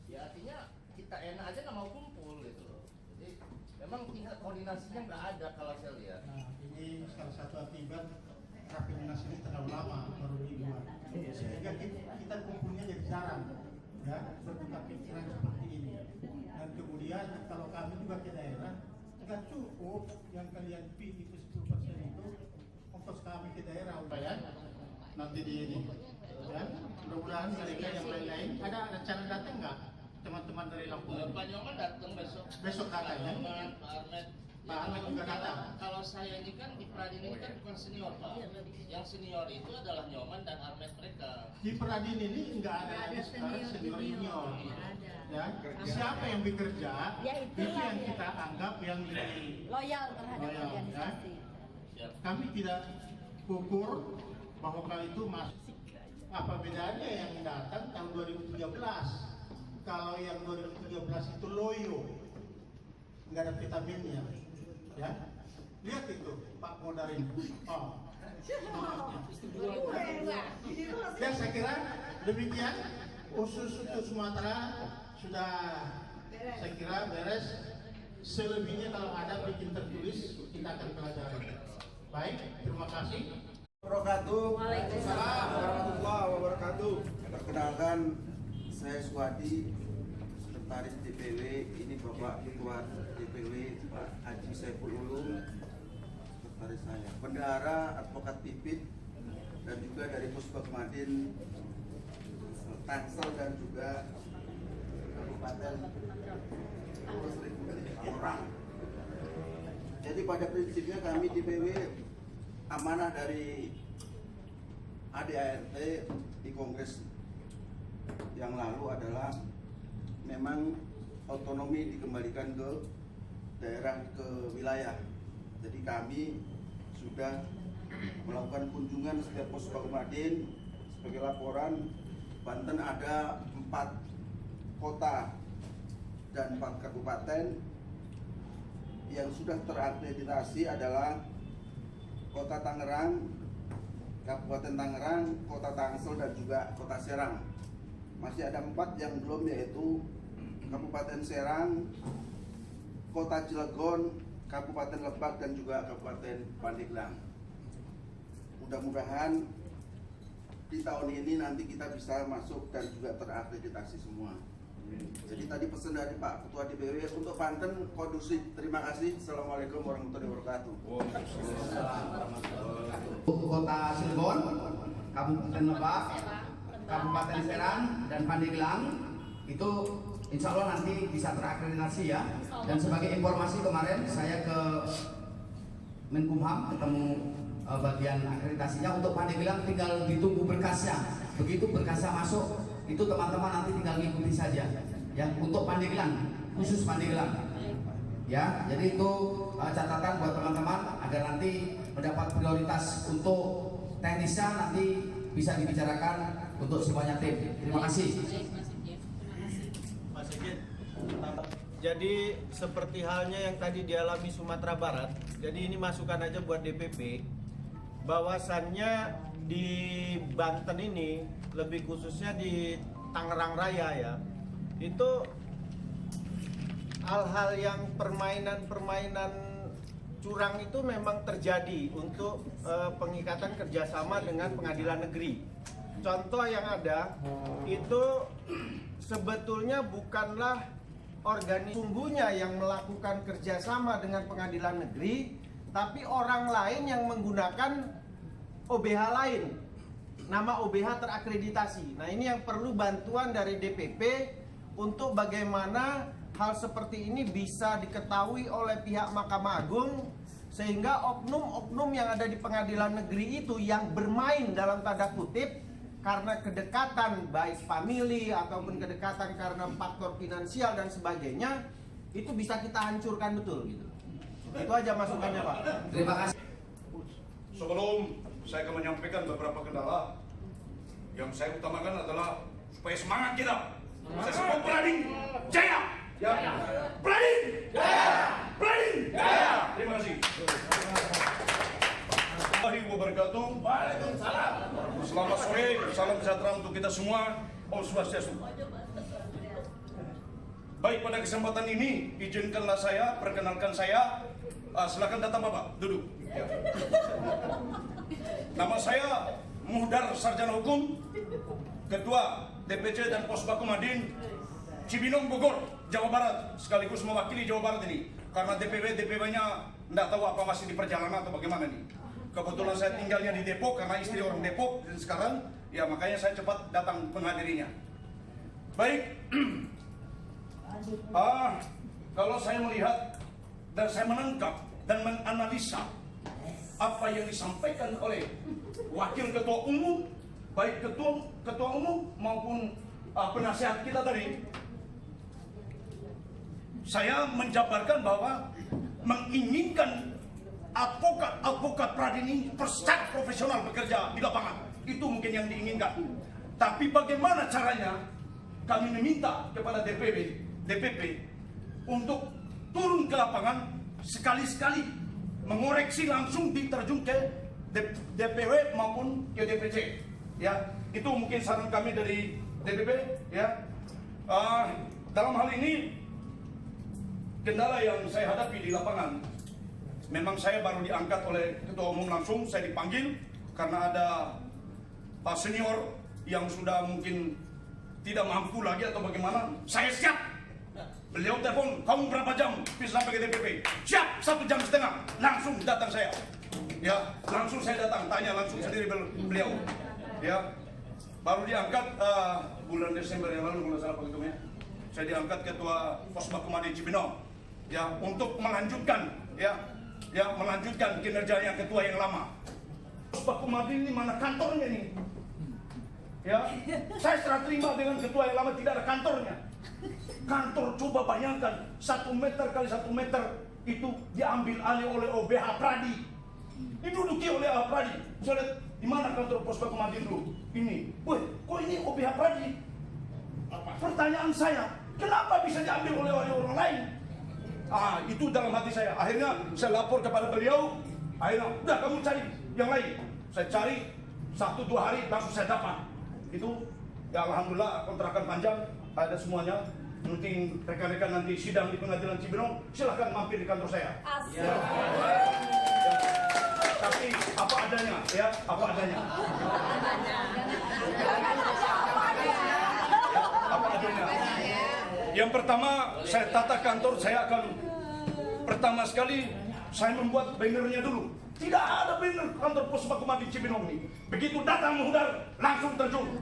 ya artinya kita enak aja nggak mau kumpul gitu loh. Jadi memang tingkat koordinasinya nggak ada kalau saya lihat. Nah, ini salah satu akibat Rapimnas ini terlalu lama baru dibuat, sehingga kita kumpulnya jadi jarang, ya, bertukar pikiran seperti ini. Dan kemudian kalau kami juga ke daerah, nggak cukup yang kalian pilih itu 10% itu. Ongkos kami ke daerah, ya, nanti di ini, ya, mudah-mudahan mereka yang lain-lain ada rencana datang nggak teman-teman dari Lampung? Pak Nyoman datang besok. Besok datangnya. Pak Ahmed juga datang. Kalau saya ini kan di Pradin ini kan bukan senior Pak. Yang senior itu adalah Nyoman dan Ahmed mereka. Di Pradin ini nggak ada sekarang senior junior. Ya, siapa yang bekerja itu yang kita anggap yang lebih Loyal terhadap loyal, organisasi. ya. Kami tidak ukur bahwa kali itu masuk. Apa bedanya yang datang tahun 2013? Kalau yang 2013 itu loyo, nggak ada vitaminnya, ya. Lihat itu Pak Modarin. Oh. Ya, saya kira demikian. Khusus untuk Sumatera sudah saya kira beres. Selebihnya kalau ada bikin tertulis kita akan pelajari. Baik, terima kasih. Waalaikumsalam warahmatullahi wabarakatuh. Perkenalkan, saya Suwadi, sekretaris DPW. Ini Bapak Ketua DPW Pak Haji Saiful Ulum, sekretaris saya. Bendahara, advokat Pipit, dan juga dari Pusbagmadin, Tangsel dan juga Kabupaten Tangerang. Jadi pada prinsipnya kami DPW amanah dari ADART di Kongres yang lalu adalah memang otonomi dikembalikan ke daerah, ke wilayah. Jadi kami sudah melakukan kunjungan setiap pos Bangmadin. Sebagai laporan, Banten ada 4 kota dan 4 kabupaten yang sudah terakreditasi adalah Kota Tangerang, Kabupaten Tangerang, Kota Tangsel, dan juga Kota Serang. Masih ada 4 yang belum, yaitu Kabupaten Serang, Kota Cilegon, Kabupaten Lebak, dan juga Kabupaten Pandeglang. Mudah-mudahan di tahun ini nanti kita bisa masuk dan juga terakreditasi semua. Jadi tadi pesan dari Pak Ketua DPW untuk Banten kondusif. Terima kasih. Assalamualaikum warahmatullahi wabarakatuh. Kota Cilegon, Kabupaten Lebak, Kabupaten Serang, dan Pandeglang itu insya Allah nanti bisa terakreditasi ya. Dan sebagai informasi, kemarin saya ke Menkumham ketemu bagian akreditasinya. Untuk Pandeglang tinggal ditunggu berkasnya. Begitu berkasnya masuk, itu teman-teman nanti tinggal ngikuti saja. Ya, untuk Pandeglang, khusus Pandeglang. Ya, jadi itu catatan buat teman-teman agar nanti mendapat prioritas. Untuk teknisnya nanti bisa dibicarakan untuk semuanya tim. Terima kasih. Mas Sigit. Jadi seperti halnya yang tadi dialami Sumatera Barat, jadi ini masukan aja buat DPP, bahwasannya di Banten ini, lebih khususnya di Tangerang Raya ya, itu hal-hal yang permainan-permainan curang itu memang terjadi untuk pengikatan kerjasama dengan pengadilan negeri. Contoh yang ada itu sebetulnya bukanlah organisasi sungguhnya yang melakukan kerjasama dengan pengadilan negeri, tapi orang lain yang menggunakan OBH lain, nama OBH terakreditasi. Nah, ini yang perlu bantuan dari DPP untuk bagaimana hal seperti ini bisa diketahui oleh pihak Mahkamah Agung, sehingga oknum-oknum yang ada di pengadilan negeri itu yang bermain dalam tanda kutip karena kedekatan baik family ataupun kedekatan karena faktor finansial dan sebagainya, itu bisa kita hancurkan betul gitu. Itu aja masukannya, Pak. Terima kasih. Sebelum saya akan menyampaikan beberapa kendala, yang saya utamakan adalah supaya semangat kita. Saya sebut Pradin Jaya. Ya. Pradin Jaya. Pradin Jaya. Terima kasih. Assalamualaikum wabarakatuh. Waalaikumsalam. Selamat sore, salam sejahtera untuk kita semua. Om Swastiastu. Baik, pada kesempatan ini izinkanlah saya perkenalkan saya. Silakan datang Bapak, duduk. Ya. Nama saya Muhdar Sarjana Hukum, Ketua DPC dan Posbakum Madin Cibinong Bogor, Jawa Barat, sekaligus mewakili Jawa Barat ini. Karena DPW-nya tidak tahu apa masih di perjalanan atau bagaimana nih. Kebetulan saya tinggalnya di Depok karena istri orang Depok dan sekarang ya makanya saya cepat datang menghadirinya. Baik, kalau saya melihat dan saya menangkap dan menganalisa apa yang disampaikan oleh Wakil Ketua Umum, baik Ketua Umum maupun penasihat kita tadi, saya menjabarkan bahwa menginginkan advokat Pradin ini secara profesional bekerja di lapangan. Itu mungkin yang diinginkan. Tapi bagaimana caranya? Kami meminta kepada DPP untuk turun ke lapangan sekali-sekali mengoreksi langsung diterjun ke DPW maupun ke DPC. Ya, itu mungkin saran kami dari DPP. Ya, dalam hal ini kendala yang saya hadapi di lapangan. Memang saya baru diangkat oleh Ketua Umum langsung, saya dipanggil karena ada Pak Senior yang sudah mungkin tidak mampu lagi atau bagaimana. Saya siap. Beliau telepon, kamu berapa jam bisa sampai ke DPP? Siap, 1,5 jam. Langsung datang saya. Ya, langsung saya datang, tanya langsung sendiri beliau. Ya, baru diangkat bulan Desember yang lalu kalau salah Pak Ketumnya. Saya diangkat Ketua Posbakum Madin Cibinong. Ya, untuk melanjutkan melanjutkan kinerja yang ketua yang lama. Posbakum Madin ini mana kantornya nih? Ya, saya serah terima dengan ketua yang lama tidak ada kantornya. Kantor, coba bayangkan 1 meter kali 1 meter itu diambil alih oleh OBH Pradi. Diduduki oleh OBH Pradi. Saya lihat di mana kantor Posbakum Madin dulu? Ini. Wih, kok ini OBH Pradi? Pertanyaan saya, kenapa bisa diambil oleh orang lain? Itu dalam hati saya. Akhirnya saya lapor kepada beliau. Akhirnya, udah kamu cari yang lain. Saya cari 1-2 hari langsung saya dapat. Itu ya alhamdulillah kontrakan panjang, ada semuanya. Mungkin rekan-rekan nanti sidang di pengadilan Cibinong, silahkan mampir di kantor saya. Ya. Tapi apa adanya, ya apa adanya. Apa adanya. Yang pertama, saya tata kantor, saya akan pertama sekali saya membuat bannernya dulu. Tidak ada banner kantor Posbakum Madin Cibinong ini. Begitu datang Muhdar, langsung terjun.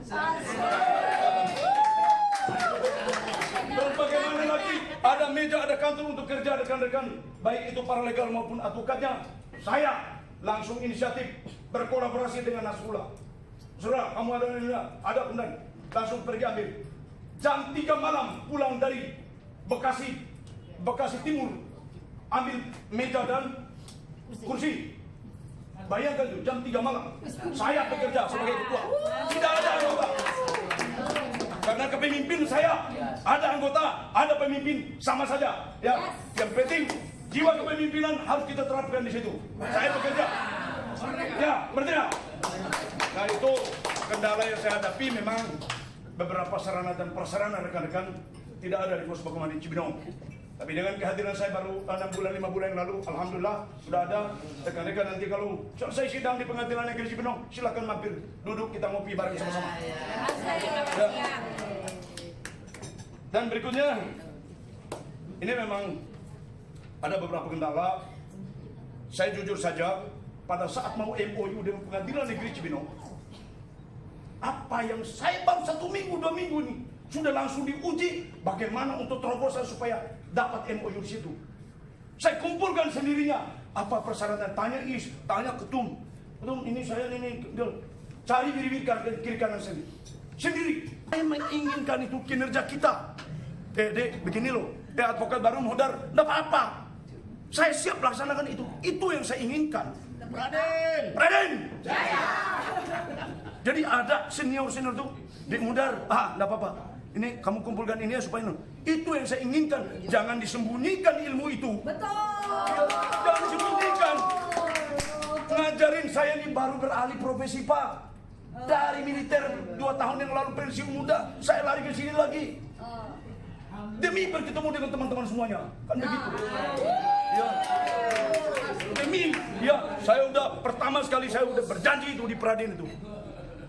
Terus bagaimana lagi? Ada meja, ada kantor untuk kerja rekan-rekan, baik itu paralegal maupun advokatnya. Saya langsung inisiatif berkolaborasi dengan Nasrullah. Saudara, kamu ada kemudian langsung pergi ambil. Jam 3 malam pulang dari Bekasi Timur, ambil meja dan kursi. Bayangkan tuh, jam 3 malam saya bekerja sebagai ketua. Tidak ada anggota. Karena kepemimpin saya, ada anggota, ada pemimpin, sama saja. Ya, yang penting jiwa kepemimpinan harus kita terapkan di situ. Saya bekerja. Ya, merdeka. Nah, itu kendala yang saya hadapi. Memang beberapa sarana dan prasarana rekan-rekan tidak ada di Posbakum Madin Cibinong. Tapi dengan kehadiran saya baru 6 bulan, 5 bulan yang lalu, alhamdulillah sudah ada. Rekan-rekan nanti kalau selesai sidang di pengadilan negeri Cibinong, silakan mampir, duduk kita ngopi bareng sama-sama. Ya. Dan berikutnya, ini memang ada beberapa kendala. Saya jujur saja, pada saat mau MOU dengan pengadilan negeri Cibinong, apa yang saya baru 1 minggu, 2 minggu nih, sudah langsung diuji bagaimana untuk terobosan supaya dapat MOU di situ. Saya kumpulkan sendirinya apa persyaratan? Tanya tanya ketum. Ketum ini saya ini cari kiri kanan sendiri. Saya menginginkan itu kinerja kita. Dek, begini loh. Advokat baru modar, enggak apa-apa. Saya siap laksanakan itu. Itu yang saya inginkan. Raden. Jaya. Jadi ada senior tuh di modar. Enggak apa-apa. Ini kamu kumpulkan ini ya supaya itu yang saya inginkan. Jangan disembunyikan ilmu itu. Betul. Jangan disembunyikan. Ngajarin saya ini baru beralih profesi, Pak. Dari militer 2 tahun yang lalu pensiun muda, saya lari ke sini lagi. Demi bertemu dengan teman-teman semuanya. Kan begitu. Ya. Demi, ya, saya udah pertama sekali saya udah berjanji itu di Pradin itu.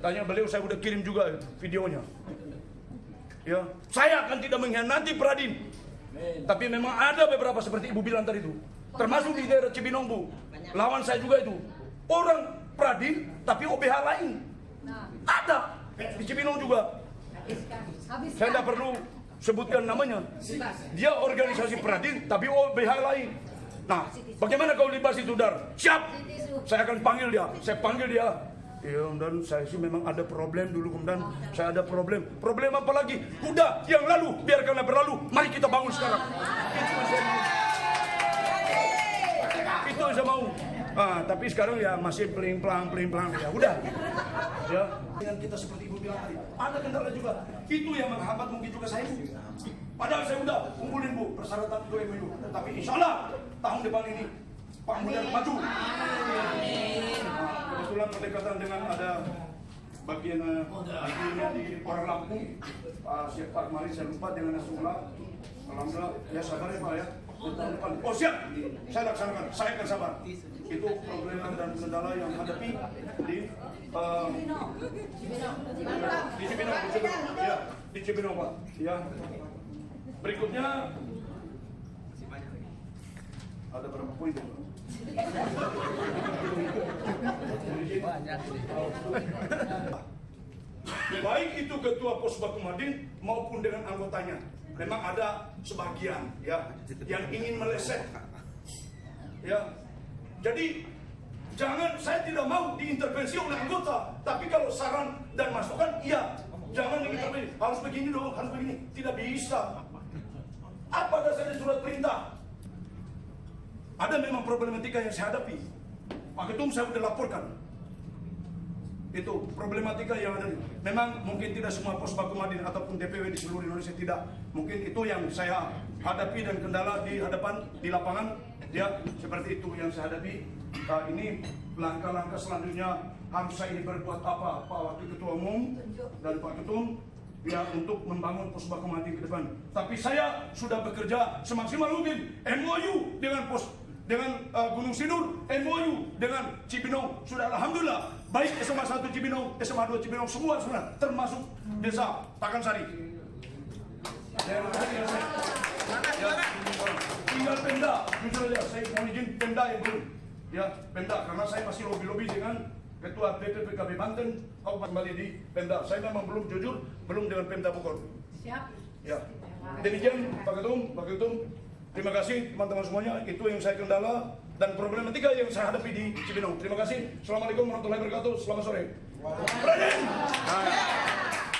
Tanya beliau, saya udah kirim juga videonya. Ya, saya akan tidak mengkhianati Pradin. Tapi memang ada beberapa seperti Ibu bilang tadi itu. Termasuk di daerah Cibinong, Bu. Lawan saya juga itu. Orang Pradin tapi OBH lain. Ada di Cibinong juga. Saya tidak perlu sebutkan namanya. Dia organisasi Pradin tapi OBH lain. Nah, bagaimana kau libas itu, Dar? Siap. Saya akan panggil dia. Saya panggil dia. Ya, dan saya sih memang ada problem dulu, kemudian saya ada problem. Problem apa lagi? Udah, yang lalu biarkanlah berlalu. Mari kita bangun sekarang. Itu yang saya mau. Tapi sekarang ya masih peling-pelang ya udah. Ya, dengan kita seperti Ibu bilang tadi, ada kendala juga. Itu yang menghambat mungkin juga saya. Padahal saya udah kumpulin, Bu, persyaratan itu MOU. Tapi insya Allah tahun depan ini Pak Mudan maju. Kebetulan berdekatan dengan ada bagian di orang Lampung. Pak kemarin saya lupa dengan Nasrullah. Alhamdulillah, ya sabar ya Pak ya. Tahun depan. Oh siap, saya laksanakan. Saya akan sabar. Itu problem dan kendala yang hadapi di Cibinong, Pak. Ya. Berikutnya ada berapa poin? Baik itu ketua Pos Bakumadin maupun dengan anggotanya, memang ada sebagian ya yang ingin meleset. Ya, jadi jangan, saya tidak mau diintervensi oleh anggota, tapi kalau saran dan masukan, iya, jangan diintervensi. Harus begini dong, harus begini, tidak bisa. Apa dasarnya surat perintah? Ada memang problematika yang saya hadapi. Pak Ketum saya sudah laporkan. Itu problematika yang ada. Memang mungkin tidak semua Pos Bakumadin ataupun DPW di seluruh Indonesia tidak. Mungkin itu yang saya hadapi dan kendala di hadapan di lapangan. Ya, seperti itu yang saya hadapi. Ini langkah-langkah selanjutnya harus saya ini berbuat apa, Pak Wakil Ketua Umum dan Pak Ketum, ya, untuk membangun Pos Bakumadin ke depan. Tapi saya sudah bekerja semaksimal mungkin. MOU dengan Gunung Sindur, MOU dengan Cibinong sudah alhamdulillah. Baik SMA 1 Cibinong, SMA 2 Cibinong, semua sudah termasuk desa Pakansari. Tinggal Pemda, jujur aja, saya mau izin Pemda yang belum. Ya, Pemda, karena saya masih lobby-lobby dengan Ketua BPPKB Banten, Kabupaten Bali di Pemda. Saya memang belum jujur, belum dengan Pemda Bogor. Siap. Ya. Demikian Pak Ketum, terima kasih teman-teman semuanya. Itu yang saya kendala dan problematika yang saya hadapi di Cibinong. Terima kasih. Assalamualaikum warahmatullahi wabarakatuh. Selamat sore.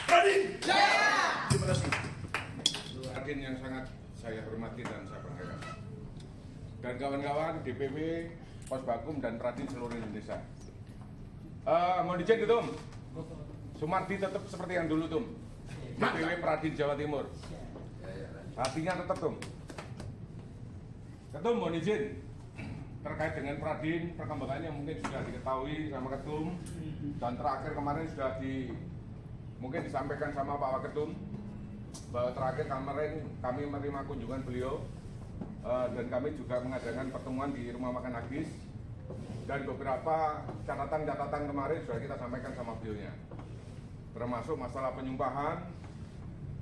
Pradin. Terima kasih. Pradin yang sangat saya hormati dan saya banggakan. Dan kawan-kawan DPW, Pos Bakum dan Pradin seluruh Indonesia. Mau dicek gitu, Sumardi tetap seperti yang dulu, Tum. DPW Pradin Jawa Timur. Hatinya tetap, Tum. Ketum, mohon izin terkait dengan Pradin, perkembangannya mungkin sudah diketahui sama Ketum, dan terakhir kemarin sudah mungkin disampaikan sama Pak Waketum bahwa terakhir kemarin kami menerima kunjungan beliau, dan kami juga mengadakan pertemuan di rumah makan Agis, dan beberapa catatan-catatan kemarin sudah kita sampaikan sama beliaunya, termasuk masalah penyumpahan,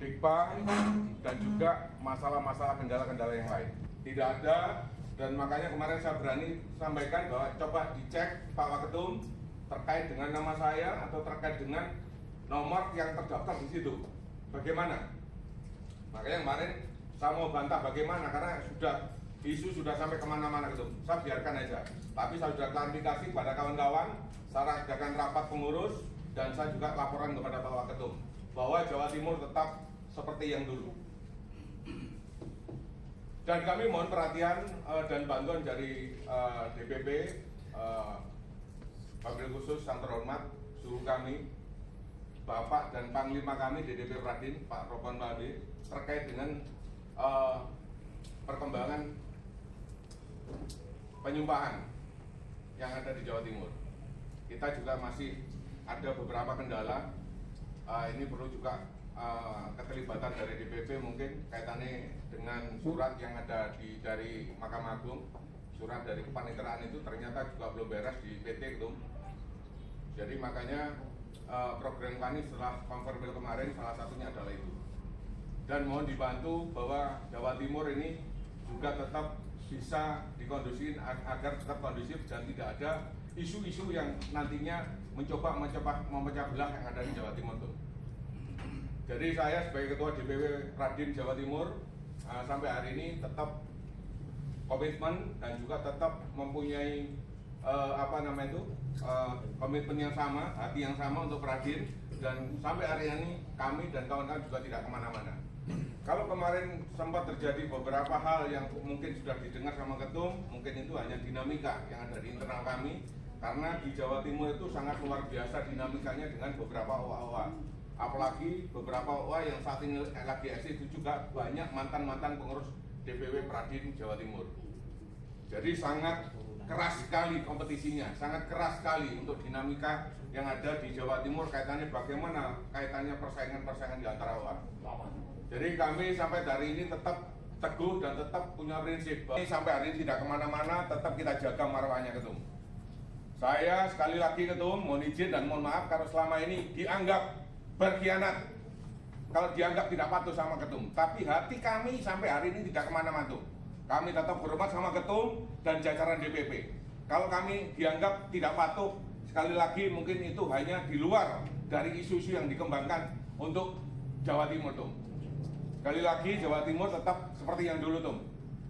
Dikpa, dan juga masalah-masalah kendala-kendala yang lain. Tidak ada, dan makanya kemarin saya berani sampaikan bahwa coba dicek Pak Waketum terkait dengan nama saya atau terkait dengan nomor yang terdaftar di situ. Bagaimana? Makanya kemarin saya mau bantah bagaimana, karena sudah isu sudah sampai kemana-mana ketum. Saya biarkan aja. Tapi saya sudah klarifikasi kepada kawan-kawan, saya adakan rapat pengurus dan saya juga laporan kepada Bapak Ketum bahwa Jawa Timur tetap seperti yang dulu. Dan kami mohon perhatian dan bantuan dari DPP, Wabil Khusus yang terhormat, suruh kami, Bapak dan Panglima kami DDP Pradin, Pak Ropon Babe, terkait dengan perkembangan penyumpahan yang ada di Jawa Timur. Kita juga masih ada beberapa kendala. Ini perlu juga keterlibatan dari DPP mungkin kaitannya dengan surat yang ada dari Mahkamah Agung. Surat dari kepaniteraan itu ternyata juga belum beres di PT itu. Jadi makanya program kami setelah konfirmasi kemarin salah satunya adalah itu. Dan mohon dibantu bahwa Jawa Timur ini juga tetap bisa dikondisiin agar tetap kondusif dan tidak ada isu-isu yang nantinya mencoba memecah belah yang ada di Jawa Timur tuh. Jadi saya sebagai Ketua DPW Pradin Jawa Timur sampai hari ini tetap komitmen dan juga tetap mempunyai komitmen yang sama, hati yang sama untuk Pradin, dan sampai hari ini kami dan kawan-kawan juga tidak kemana-mana. Kalau kemarin sempat terjadi beberapa hal yang mungkin sudah didengar sama Ketum, mungkin itu hanya dinamika yang ada di internal kami, karena di Jawa Timur itu sangat luar biasa dinamikanya dengan beberapa OA-OA. Apalagi beberapa OA yang saat ini lagi eksis itu juga banyak mantan-mantan pengurus DPW Pradin Jawa Timur. Jadi sangat keras sekali kompetisinya, sangat keras sekali untuk dinamika yang ada di Jawa Timur kaitannya bagaimana kaitannya persaingan-persaingan di antara OA. Jadi kami sampai hari ini tetap teguh dan tetap punya prinsip. Sampai hari ini tidak kemana-mana, tetap kita jaga marwahnya Ketum. Saya sekali lagi Ketum, mohon izin dan mohon maaf kalau selama ini dianggap berkhianat, kalau dianggap tidak patuh sama Ketum. Tapi hati kami sampai hari ini tidak kemana-mana. Kami tetap hormat sama Ketum dan jajaran DPP. Kalau kami dianggap tidak patuh, sekali lagi mungkin itu hanya di luar dari isu-isu yang dikembangkan untuk Jawa Timur tuh. Sekali lagi Jawa Timur tetap seperti yang dulu tuh.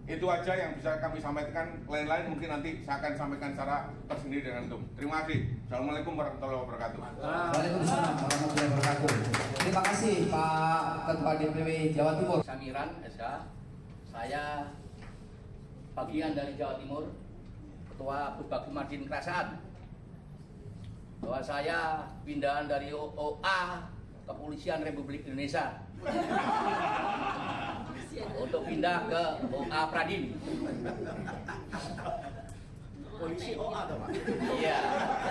Itu aja yang bisa kami sampaikan. Lain-lain mungkin nanti saya akan sampaikan secara tersendiri dengan Ketum. Terima kasih. Assalamualaikum warahmatullahi wabarakatuh. Waalaikumsalam warahmatullahi wabarakatuh. Terima kasih Pak Ketua DPW Jawa Timur. Samiran SH. Saya bagian dari Jawa Timur, Ketua Pusbakum Madin Kerasaan. Bahwa saya pindahan dari OA Kepolisian Republik Indonesia untuk pindah ke OA Pradin. Polisi OA atau Pak? Iya,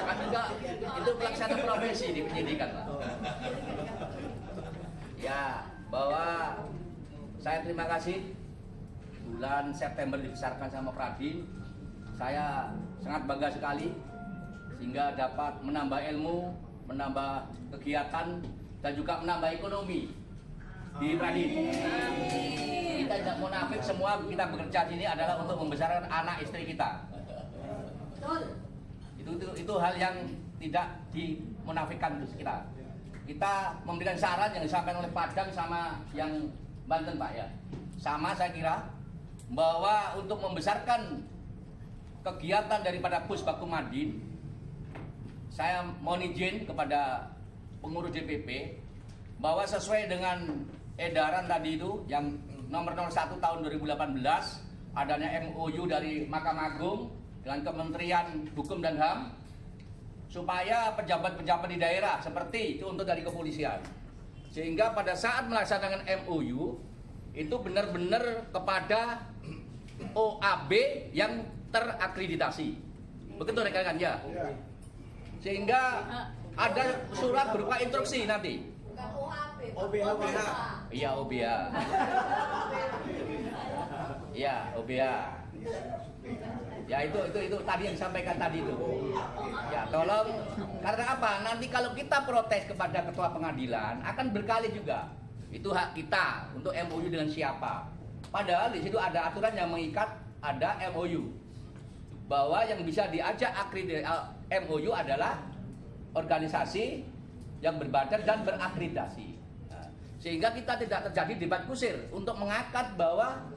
kan juga itu pelaksana profesi di penyidikan Pak. Ya, bahwa saya terima kasih bulan September dibesarkan sama Pradin. Saya sangat bangga sekali sehingga dapat menambah ilmu, menambah kegiatan dan juga menambah ekonomi di Pradin. Kita tidak munafik, semua kita bekerja di sini adalah untuk membesarkan anak istri kita. Itu hal yang tidak dimunafikkan kita. Kita memberikan saran yang disampaikan oleh Padang sama yang Banten Pak ya. Sama saya kira bahwa untuk membesarkan kegiatan daripada Pusbakum Madin, saya mohon izin kepada pengurus DPP bahwa sesuai dengan edaran tadi itu yang nomor 01 tahun 2018 adanya MOU dari Mahkamah Agung dengan Kementerian Hukum dan HAM supaya pejabat-pejabat di daerah seperti contoh dari kepolisian, sehingga pada saat melaksanakan MOU itu benar-benar kepada OAB yang terakreditasi. Begitu rekan-rekan ya. Sehingga ada surat berupa instruksi nanti. OBH. Iya, OBH. Iya, OBH. Ya itu tadi yang disampaikan tadi itu. Ya, tolong karena apa? Nanti kalau kita protes kepada ketua pengadilan akan berkali juga. Itu hak kita untuk MOU dengan siapa. Padahal di situ ada aturan yang mengikat, ada MOU. Bahwa yang bisa diajak MOU adalah organisasi yang berbadan dan berakreditasi. Nah, sehingga kita tidak terjadi debat kusir untuk mengangkat bahwa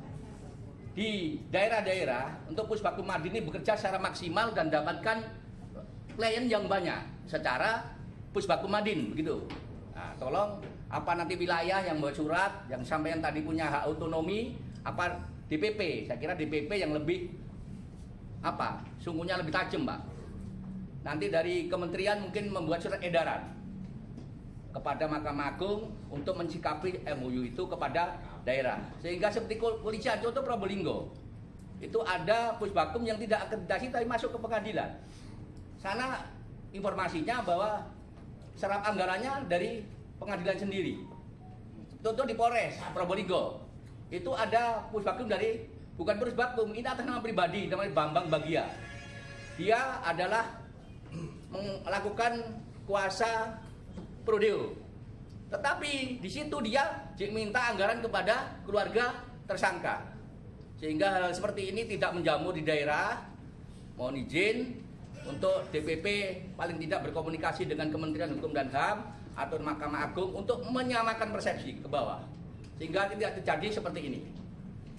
di daerah-daerah untuk Puspakum Madin ini bekerja secara maksimal dan dapatkan klien yang banyak secara Puspakum Madin begitu. Nah, tolong apa nanti wilayah yang buat surat yang sampai yang tadi punya hak otonomi apa DPP, saya kira DPP yang lebih apa sungguhnya lebih tajam, Pak. Nanti dari kementerian mungkin membuat surat edaran kepada Mahkamah Agung untuk mensikapi MOU itu kepada daerah. Sehingga seperti kepolisian, contoh Probolinggo, itu ada Puspakum yang tidak akreditasi tapi masuk ke pengadilan. Sana informasinya bahwa serap anggarannya dari pengadilan sendiri. Contoh di Polres Probolinggo, itu ada Puspakum dari, bukan Puspakum, ini atas nama pribadi, namanya Bambang Bagia. Dia adalah melakukan kuasa prodeo. Tetapi di situ dia minta anggaran kepada keluarga tersangka. Sehingga hal seperti ini tidak menjamur di daerah. Mohon izin untuk DPP paling tidak berkomunikasi dengan Kementerian Hukum dan HAM atau Mahkamah Agung untuk menyamakan persepsi ke bawah. Sehingga tidak terjadi seperti ini.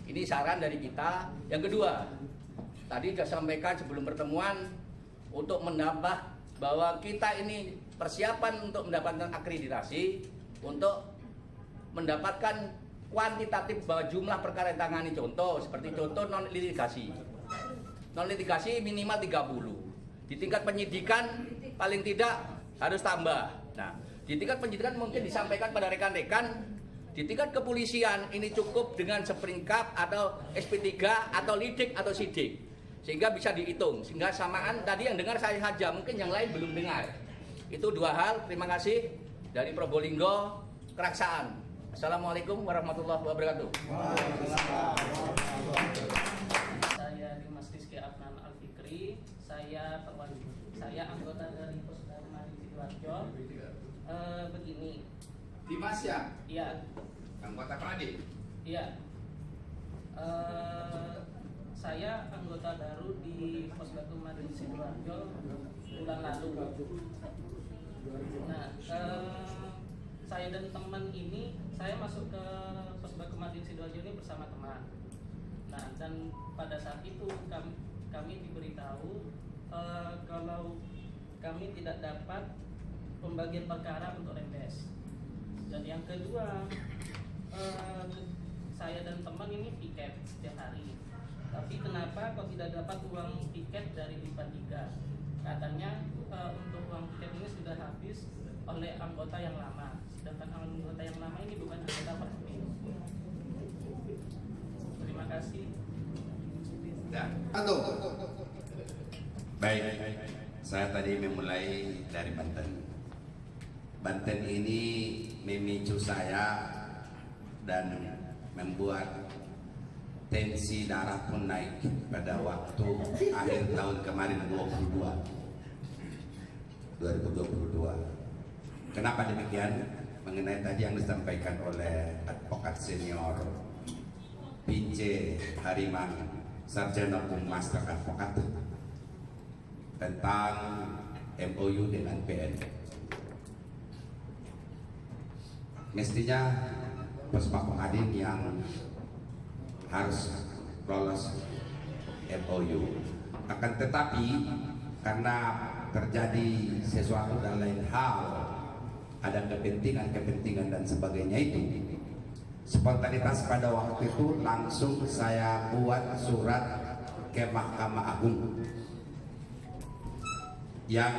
Ini saran dari kita. Yang kedua, tadi sudah sampaikan sebelum pertemuan untuk menambah bahwa kita ini persiapan untuk mendapatkan akreditasi untuk mendapatkan kuantitatif bahwa jumlah perkara yang tangani, contoh seperti contoh non litigasi. Non litigasi minimal 30. Di tingkat penyidikan paling tidak harus tambah. Nah, di tingkat penyidikan mungkin disampaikan pada rekan-rekan. Di tingkat kepolisian ini cukup dengan seperingkat atau SP3 atau lidik atau sidik. Sehingga bisa dihitung, sehingga samaan tadi yang dengar saya saja, mungkin yang lain belum dengar. Itu dua hal. Terima kasih dari Probolinggo, Keraksaan. Assalamualaikum warahmatullahi wabarakatuh. Saya Dimas Rizky Adnan Alfikri, saya anggota dari Puspakum Madin Sidoarjo. Begini. Dimas ya? Iya. Anggota Pradin? Iya. Saya anggota baru di Puspakum Madin Sidoarjo bulan lalu. Nah, saya dan teman ini, saya masuk ke Puspakum Madin Sidoarjo ini bersama teman. Nah, dan pada saat itu kami diberitahu kalau kami tidak dapat pembagian perkara untuk rembes. Dan yang kedua, saya dan teman ini piket setiap hari. Tapi kenapa kok tidak dapat uang tiket dari LIPA 3? Katanya untuk uang tiket ini sudah habis oleh anggota yang lama. Sedangkan anggota yang lama ini bukan anggota Perhubungan. Terima kasih. Baik, saya tadi memulai dari Banten. Banten ini memicu saya dan membuat tensi darah pun naik pada waktu akhir tahun kemarin 2022. Kenapa demikian? Mengenai tadi yang disampaikan oleh advokat senior Pince Hariman, sarjana hukum master advokat, tentang MOU dengan PN. Mestinya Puspakum Madin yang harus lolos MOU. Akan tetapi karena terjadi sesuatu dan lain hal, ada kepentingan dan sebagainya itu, spontanitas pada waktu itu langsung saya buat surat ke Mahkamah Agung yang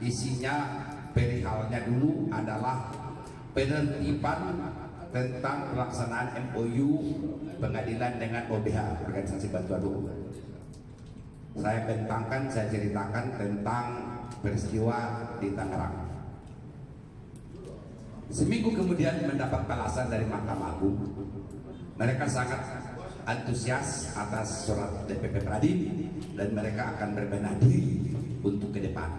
isinya perihalnya dulu adalah penertiban tentang pelaksanaan MOU pengadilan dengan OBH, Organisasi Bantuan Hukum. Saya bentangkan, saya ceritakan tentang peristiwa di Tangerang. Seminggu kemudian mendapat balasan dari Mahkamah Agung. Mereka sangat antusias atas surat DPP Pradin dan mereka akan berbenah diri untuk ke depan.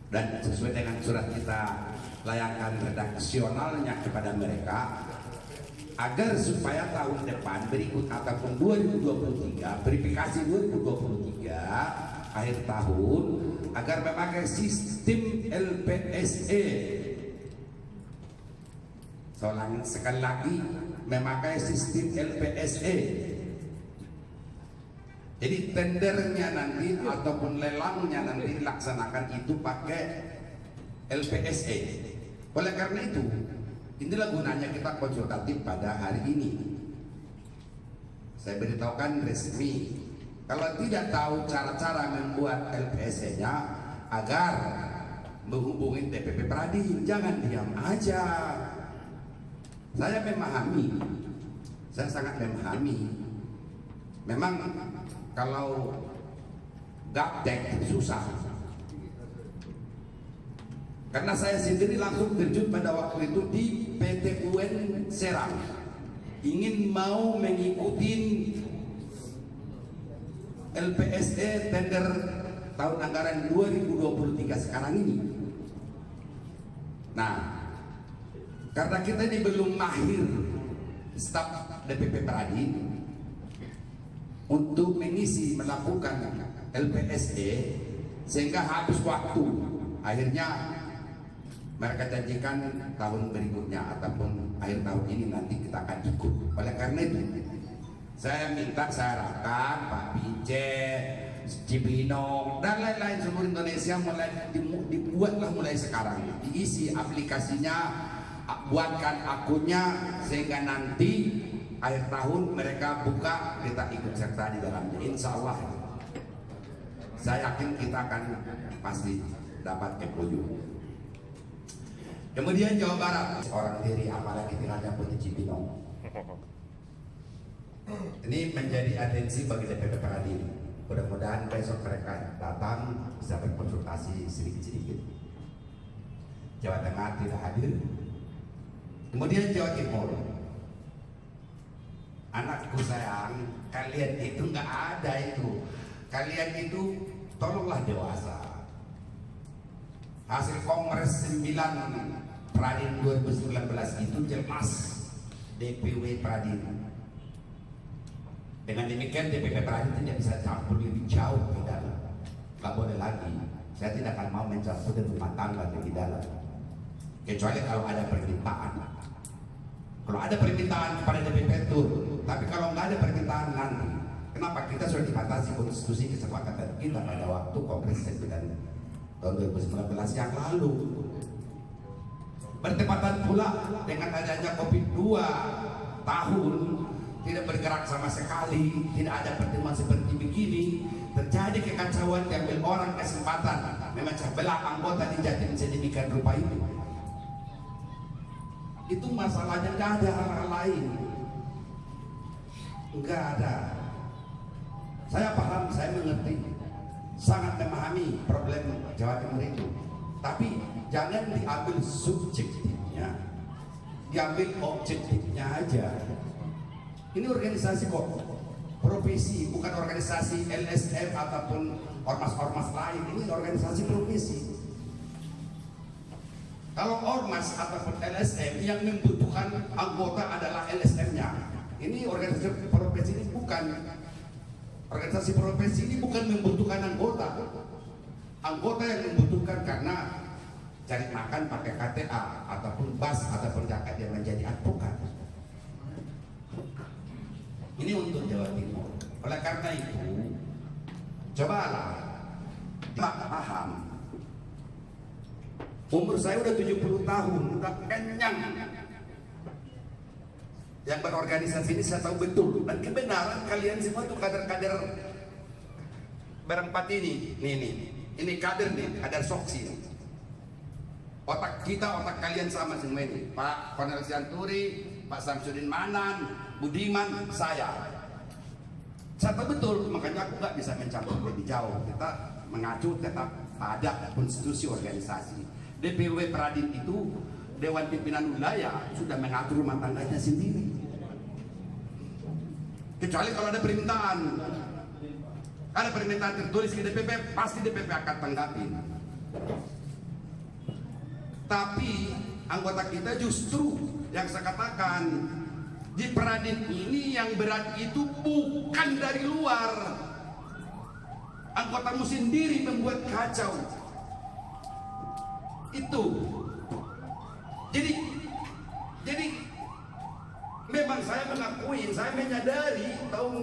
Dan sesuai dengan surat kita layangkan redaksionalnya kepada mereka, agar supaya tahun depan berikut ataupun 2023, verifikasi 2023 akhir tahun, agar memakai sistem LPSE. Sekali lagi, memakai sistem LPSE. Jadi tendernya nanti ataupun lelangnya nanti dilaksanakan itu pakai LPSE. Oleh karena itu, inilah gunanya kita konsultatif pada hari ini. Saya beritahukan resmi, kalau tidak tahu cara-cara membuat LPSE-nya agar menghubungi DPP Pradin, jangan diam aja. Saya memahami, saya sangat memahami. Memang kalau gaptek susah. Karena saya sendiri langsung terjun pada waktu itu di PT UN Serang, ingin mau mengikuti LPSE tender tahun anggaran 2023 sekarang ini. Nah, karena kita ini belum mahir staf DPP Pradin untuk mengisi melakukan LPSE, sehingga habis waktu. Akhirnya mereka janjikan tahun berikutnya ataupun akhir tahun ini nanti kita akan ikut. Oleh karena itu, saya minta, saya harapkan Pak Pince, Cibinong dan lain-lain seluruh Indonesia mulai dibuatlah mulai sekarang, diisi aplikasinya, buatkan akunnya, sehingga nanti akhir tahun mereka buka, kita ikut serta di dalamnya. Insya Allah saya yakin kita akan pasti dapat MOU. Kemudian Jawa Barat, orang diri apalagi tinggalnya Putih Cibinong. Ini menjadi atensi bagi DPP Pradin. Mudah-mudahan besok mereka datang bisa berkonsultasi sedikit-sedikit. Jawa Tengah tidak hadir. Kemudian Jawa Timur. Anakku sayang, kalian itu nggak ada itu. Kalian itu tolonglah dewasa. Hasil Kongres 9 Pradin 2019 itu jelas DPW Pradin. Dengan demikian DPP Pradin tidak bisa campur lebih jauh ke dalam. Nggak boleh lagi. Saya tidak akan mau mencampur rumah tangga lebih dalam. Kecuali kalau ada permintaan. Kalau ada permintaan kepada DPP turun, tapi kalau nggak ada permintaan nanti, kenapa kita sudah dibatasi konstitusi kesepakatan kita pada waktu Kongres 9 tahun 2019 yang lalu. Bertepatan pula dengan adanya COVID 2 tahun tidak bergerak sama sekali, tidak ada pertemuan seperti begini, terjadi kekacauan, diambil orang kesempatan memecah belah anggota di Jatim sedemikian rupa itu. Itu masalahnya, nggak ada hal lain, nggak ada. Saya paham, saya mengerti, sangat memahami problem Jawa Timur itu, tapi jangan diambil subjektifnya, diambil objektifnya aja. Ini organisasi kok profesi, bukan organisasi LSM ataupun ormas-ormas lain. Ini organisasi profesi. Kalau ormas ataupun LSM yang membutuhkan anggota adalah LSM-nya. Ini organisasi profesi, ini bukan. Organisasi profesi ini bukan membutuhkan anggota. Anggota yang membutuhkan karena cari makan pakai KTA ataupun BAS ataupun zakat yang menjadi advokat. Ini untuk Jawa Timur. Oleh karena itu, cobalah paham. Umur saya udah 70 tahun, udah kenyang. Yang berorganisasi ini saya tahu betul. Dan kebenaran kalian semua itu kader-kader berempat ini. Ini kader nih, kader soksi. Otak kita, otak kalian sama semua ini. Pak Kornel Sianturi, Pak Samsudin Manan, Budiman, saya tahu betul, makanya aku nggak bisa mencampur lebih jauh. Kita mengacu tetap pada konstitusi organisasi. DPW Pradin itu Dewan Pimpinan Wilayah sudah mengatur rumah tangganya sendiri. Kecuali kalau ada permintaan tertulis ke DPP, pasti DPP akan tanggapi. Tapi anggota kita justru yang saya katakan di Pradin ini yang berat itu bukan dari luar. Anggotamu sendiri membuat kacau. Itu. Jadi memang saya mengakui, saya menyadari tahun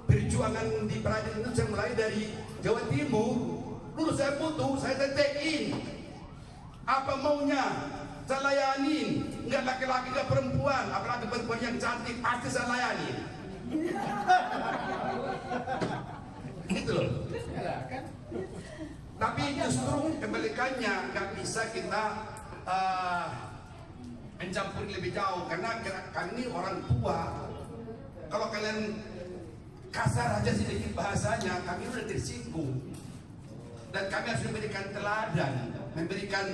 perjuangan perjuangan di Peradin itu saya mulai dari Jawa Timur. Dulu saya butuh, saya tetekin apa maunya, saya layanin. Enggak laki-laki, enggak perempuan, apalagi perempuan yang cantik pasti saya layanin. Gitu loh. Tapi justru kebalikannya, nggak bisa kita mencampur lebih jauh karena kami ini orang tua. Kalau kalian kasar aja sedikit bahasanya, kami udah tersinggung. Dan kami harus memberikan teladan, memberikan.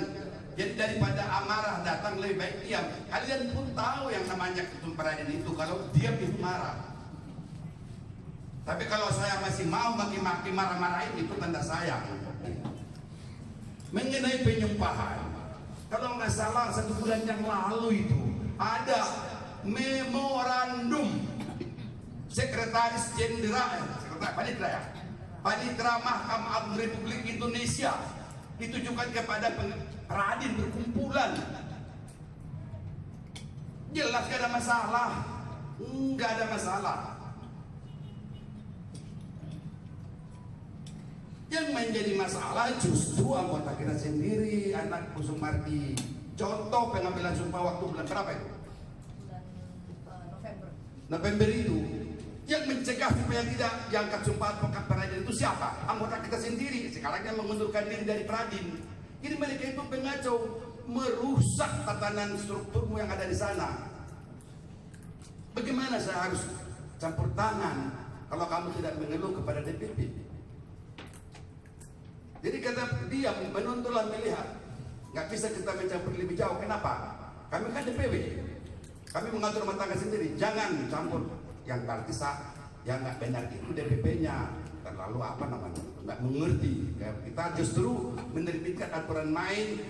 Jadi daripada amarah datang lebih baik diam. Kalian pun tahu yang namanya ketum Peradin itu, kalau diam itu marah. Tapi kalau saya masih mau maki-maki marah-marahin, itu tanda sayang. Mengenai penyumpahan, kalau nggak salah 1 bulan yang lalu itu ada memorandum Sekretaris Jenderal Panitera Mahkamah Agung Republik Indonesia ditujukan kepada Peradin berkumpulan. Jelas gak ada masalah, nggak ada masalah. Yang menjadi masalah justru anggota kita sendiri, anak Bu Sumardi. Contoh pengambilan sumpah waktu bulan berapa itu? November itu. Yang mencegah supaya tidak diangkat sumpah advokat Peradin itu siapa? Anggota kita sendiri. Sekarang yang mengundurkan diri dari Peradin. Jadi mereka itu pengacau, merusak tatanan strukturmu yang ada di sana. Bagaimana saya harus campur tangan kalau kamu tidak mengeluh kepada DPP? Jadi kata dia menontonlah melihat, nggak bisa kita mencampur lebih jauh. Kenapa? Kami kan DPW, kami mengatur rumah tangga sendiri. Jangan campur yang partisa, yang nggak benar itu DPP-nya terlalu apa namanya, nggak mengerti. Kita justru menerbitkan aturan main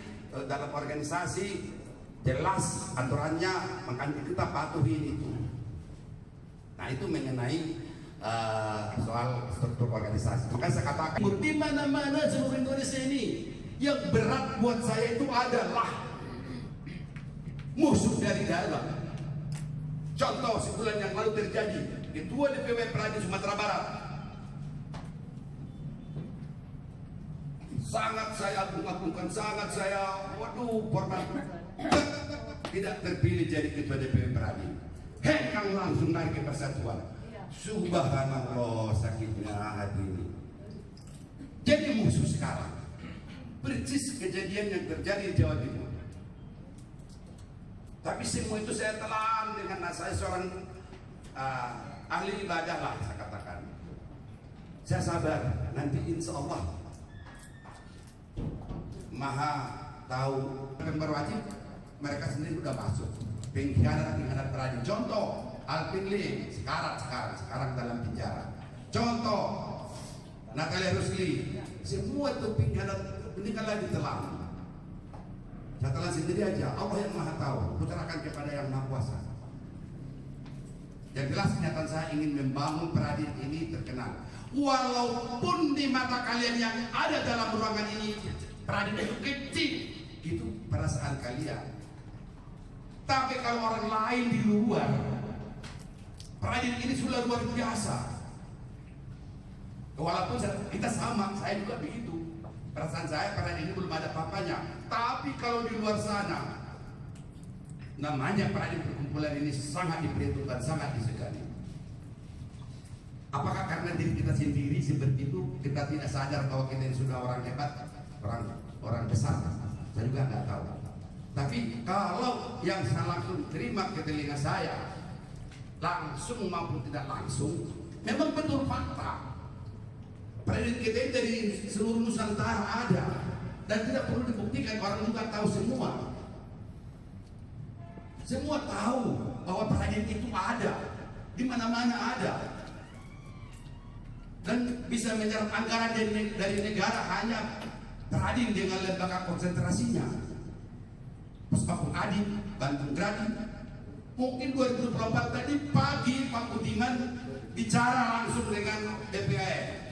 dalam organisasi, jelas aturannya, makanya kita patuhin itu. Nah itu mengenai soal struktur organisasi. Maka saya katakan di mana-mana seluruh Indonesia ini yang berat buat saya itu adalah musuh dari dalam. Contoh sebulan yang lalu terjadi, Ketua DPW Peradin Sumatera Barat sangat saya agung-agungkan, sangat saya hormat, tidak terpilih jadi Ketua DPW Peradin. Hengkang langsung naik ke Persatuan. Subhanallah, sakitnya hati ini. Jadi musuh sekarang. Persis kejadian yang terjadi di Jawa Timur. Tapi semua itu saya telan dengan saya seorang ahli ibadah lah, saya katakan. Saya sabar, nanti insya Allah Maha tahu. Member wajib mereka sendiri sudah masuk pengkhianat Peradin. Contoh Alvin Lee sekarang dalam penjara. Contoh Natalia Rusli, semua itu pengkhianat ini kan lagi telan. Saya telan sendiri aja. Allah yang Maha tahu. Putarkan kepada yang Maha Kuasa. Yang jelas kenyataan saya ingin membangun Peradin ini terkenal. Walaupun di mata kalian yang ada dalam ruangan ini Peradin itu kecil, itu perasaan kalian. Tapi kalau orang lain di luar, Peradin ini sudah luar biasa. Walaupun kita sama, saya juga begitu. Perasaan saya Peradin ini belum ada apa-apanya. Tapi kalau di luar sana, namanya Peradin perkumpulan ini sangat diperhitungkan, sangat disegani. Apakah karena diri kita sendiri seperti itu, kita tidak sadar bahwa kita ini sudah orang hebat, orang besar? Saya juga nggak tahu. Tapi kalau yang saya langsung terima ke telinga saya, langsung maupun tidak langsung, memang betul fakta. Peradin kita ini dari seluruh Nusantara ada, dan tidak perlu dibuktikan, orang juga tahu semua. Semua tahu bahwa Peradin itu ada, di mana-mana ada, dan bisa menyerap anggaran dari negara hanya Peradin dengan lembaga konsentrasinya. Puspaku Adin, Bandung Gradin. Mungkin 2024 tadi pagi Pak Budiman bicara langsung dengan DPR.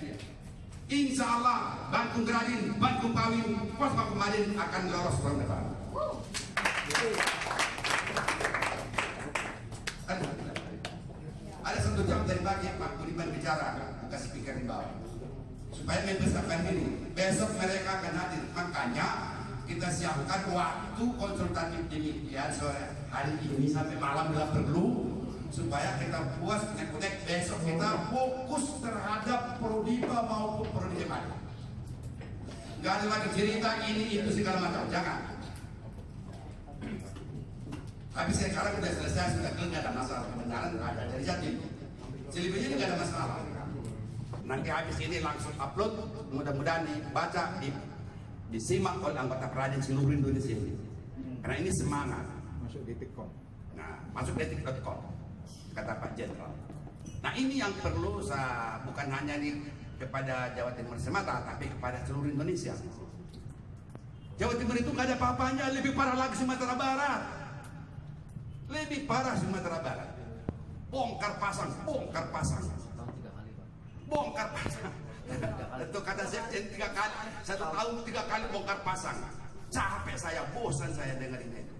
Insya Allah Bandung Gradin, Bandung Pawin, Puspaku Adin akan lolos tahun depan. Ada 1 jam dari pagi Pak Budiman bicara. Palembang supaya mempersiapkan diri. Besok mereka akan hadir, makanya kita siapkan waktu konsultatif demikian sore hari ini sampai malam bila perlu, supaya kita puas connect besok kita fokus terhadap Prodiba maupun Prodiba. Gak ada lagi cerita ini itu segala macam, jangan. Tapi sekarang sudah selesai, sudah clear, nggak ada masalah. Kebenaran ada dari Jatim. Selebihnya ini nggak ada masalah. Nanti habis ini langsung upload, mudah-mudahan dibaca, disimak oleh anggota Pradin seluruh Indonesia ini. Karena ini semangat. Masuk detik.com. Nah, masuk detik.com, kata Pak Jenderal. Nah ini yang perlu bukan hanya kepada Jawa Timur semata, tapi kepada seluruh Indonesia. Jawa Timur itu nggak ada apa-apanya, lebih parah lagi Sumatera Barat. Lebih parah Sumatera Barat. Bongkar pasang, bongkar pasang. Bongkar pasang. Itu kata Sekjen 3 kali, 1 tahun 3 kali bongkar pasang. Capek saya, bosan saya dengerin itu.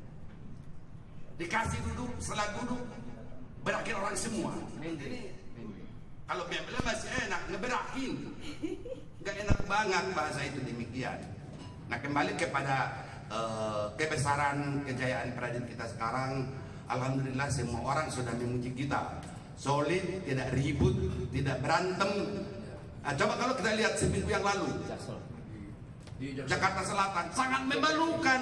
Dikasih duduk, setelah duduk, berakhir orang semua. Ini, kalau memang masih enak, ngeberakin. Gak enak banget bahasa itu demikian. Nah kembali kepada kebesaran kejayaan Pradin kita sekarang. Alhamdulillah semua orang sudah memuji kita. Solid, tidak ribut, tidak berantem. Nah, coba kalau kita lihat seminggu yang lalu di Jakarta Selatan sangat memalukan.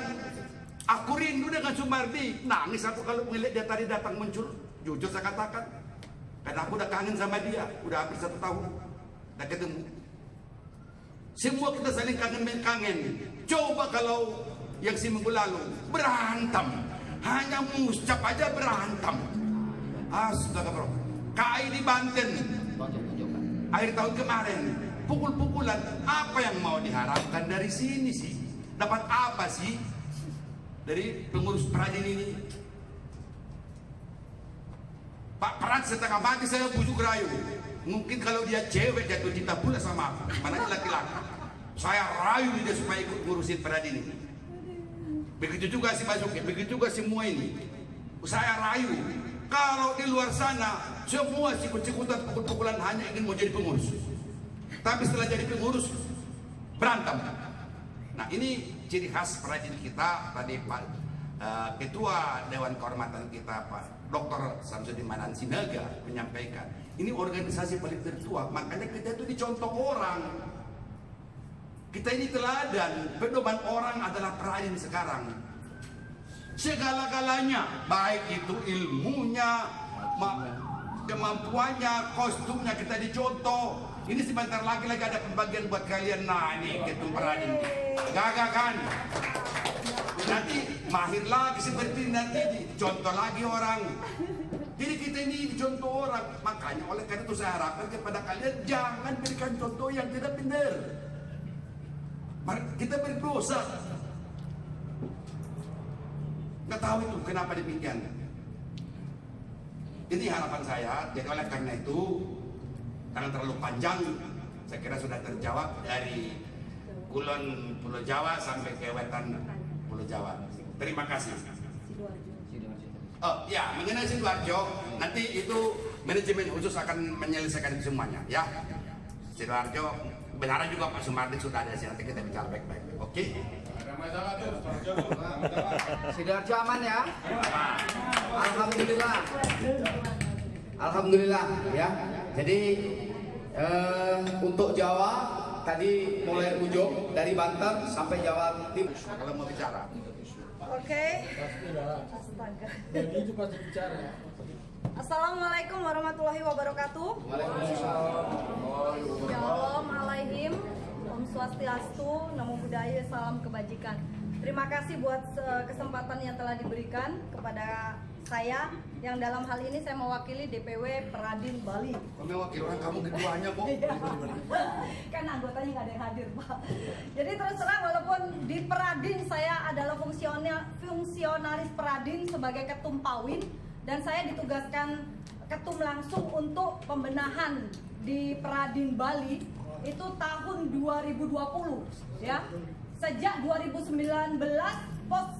Aku rindu dengan Sumardi. Nangis aku kalau melihat dia tadi datang muncul. Jujur saya katakan, karena aku udah kangen sama dia. Udah hampir 1 tahun udah ketemu. Semua kita saling kangen. Coba kalau yang seminggu lalu berantem, hanya mengucap aja berantem. Astagfirullah. KAI di Banten akhir tahun kemarin pukul-pukulan. Apa yang mau diharapkan dari sini sih? Dapat apa sih dari pengurus Pradin ini? Pak Prat setengah mati saya bujuk rayu. Mungkin kalau dia cewek jatuh cinta pula sama aku. Mana dia laki-laki? Saya rayu dia supaya ikut ngurusin Pradin ini. Begitu juga si Basuki, begitu juga semua ini. Saya rayu. Kalau di luar sana semua sikut-sikutan pukul-pukulan hanya ingin mau jadi pengurus. Tapi setelah jadi pengurus berantem. Nah ini ciri khas Pradin kita. Tadi Pak Ketua Dewan Kehormatan kita Pak Dr. Samsudin Manan Sinaga menyampaikan, ini organisasi paling tertua, makanya kita itu dicontoh orang. Kita ini teladan, pedoman orang adalah Pradin sekarang. Segala-galanya, baik itu ilmunya, kemampuannya, kostumnya kita dicontoh. Ini sebentar lagi ada pembagian buat kalian. Nah ini ketum Pradin, gagah kan? Nanti mahir lagi seperti nanti dicontoh lagi orang. Jadi kita ini dicontoh orang. Makanya oleh karena itu saya harapkan kepada kalian jangan berikan contoh yang tidak benar. Kita berdosa. Nggak tahu itu kenapa demikian. Ini harapan saya. Jadi oleh karena itu jangan terlalu panjang. Saya kira sudah terjawab dari kulon Pulau Jawa sampai ke wetan Pulau Jawa. Terima kasih. Oh ya, mengenai Sidoarjo nanti itu manajemen khusus akan menyelesaikan itu semuanya ya. Sidoarjo benar juga Pak Sumardi sudah ada sih, nanti kita bicara baik-baik. Oke? Ada masalah tuh, Sidoarjo aman ya? Alhamdulillah. Alhamdulillah ya. Jadi untuk Jawa tadi mulai ujung dari Banten sampai Jawa Timur kalau mau bicara. Oke. Astaga. Jadi itu pasti bicara. Assalamualaikum warahmatullahi wabarakatuh. Shalom alaihim. Om Swastiastu, Namo Buddhaya, salam kebajikan. Terima kasih buat kesempatan yang telah diberikan kepada saya, yang dalam hal ini saya mewakili DPW Pradin Bali. Mewakili orang kamu ketuanya kok. Kan anggotanya nggak ada yang hadir, Pak. Jadi terus terang walaupun di Pradin saya adalah fungsionaris Pradin sebagai ketum Pawin, dan saya ditugaskan ketum langsung untuk pembenahan di Pradin Bali itu tahun 2020 ya. Sejak 2019 Pos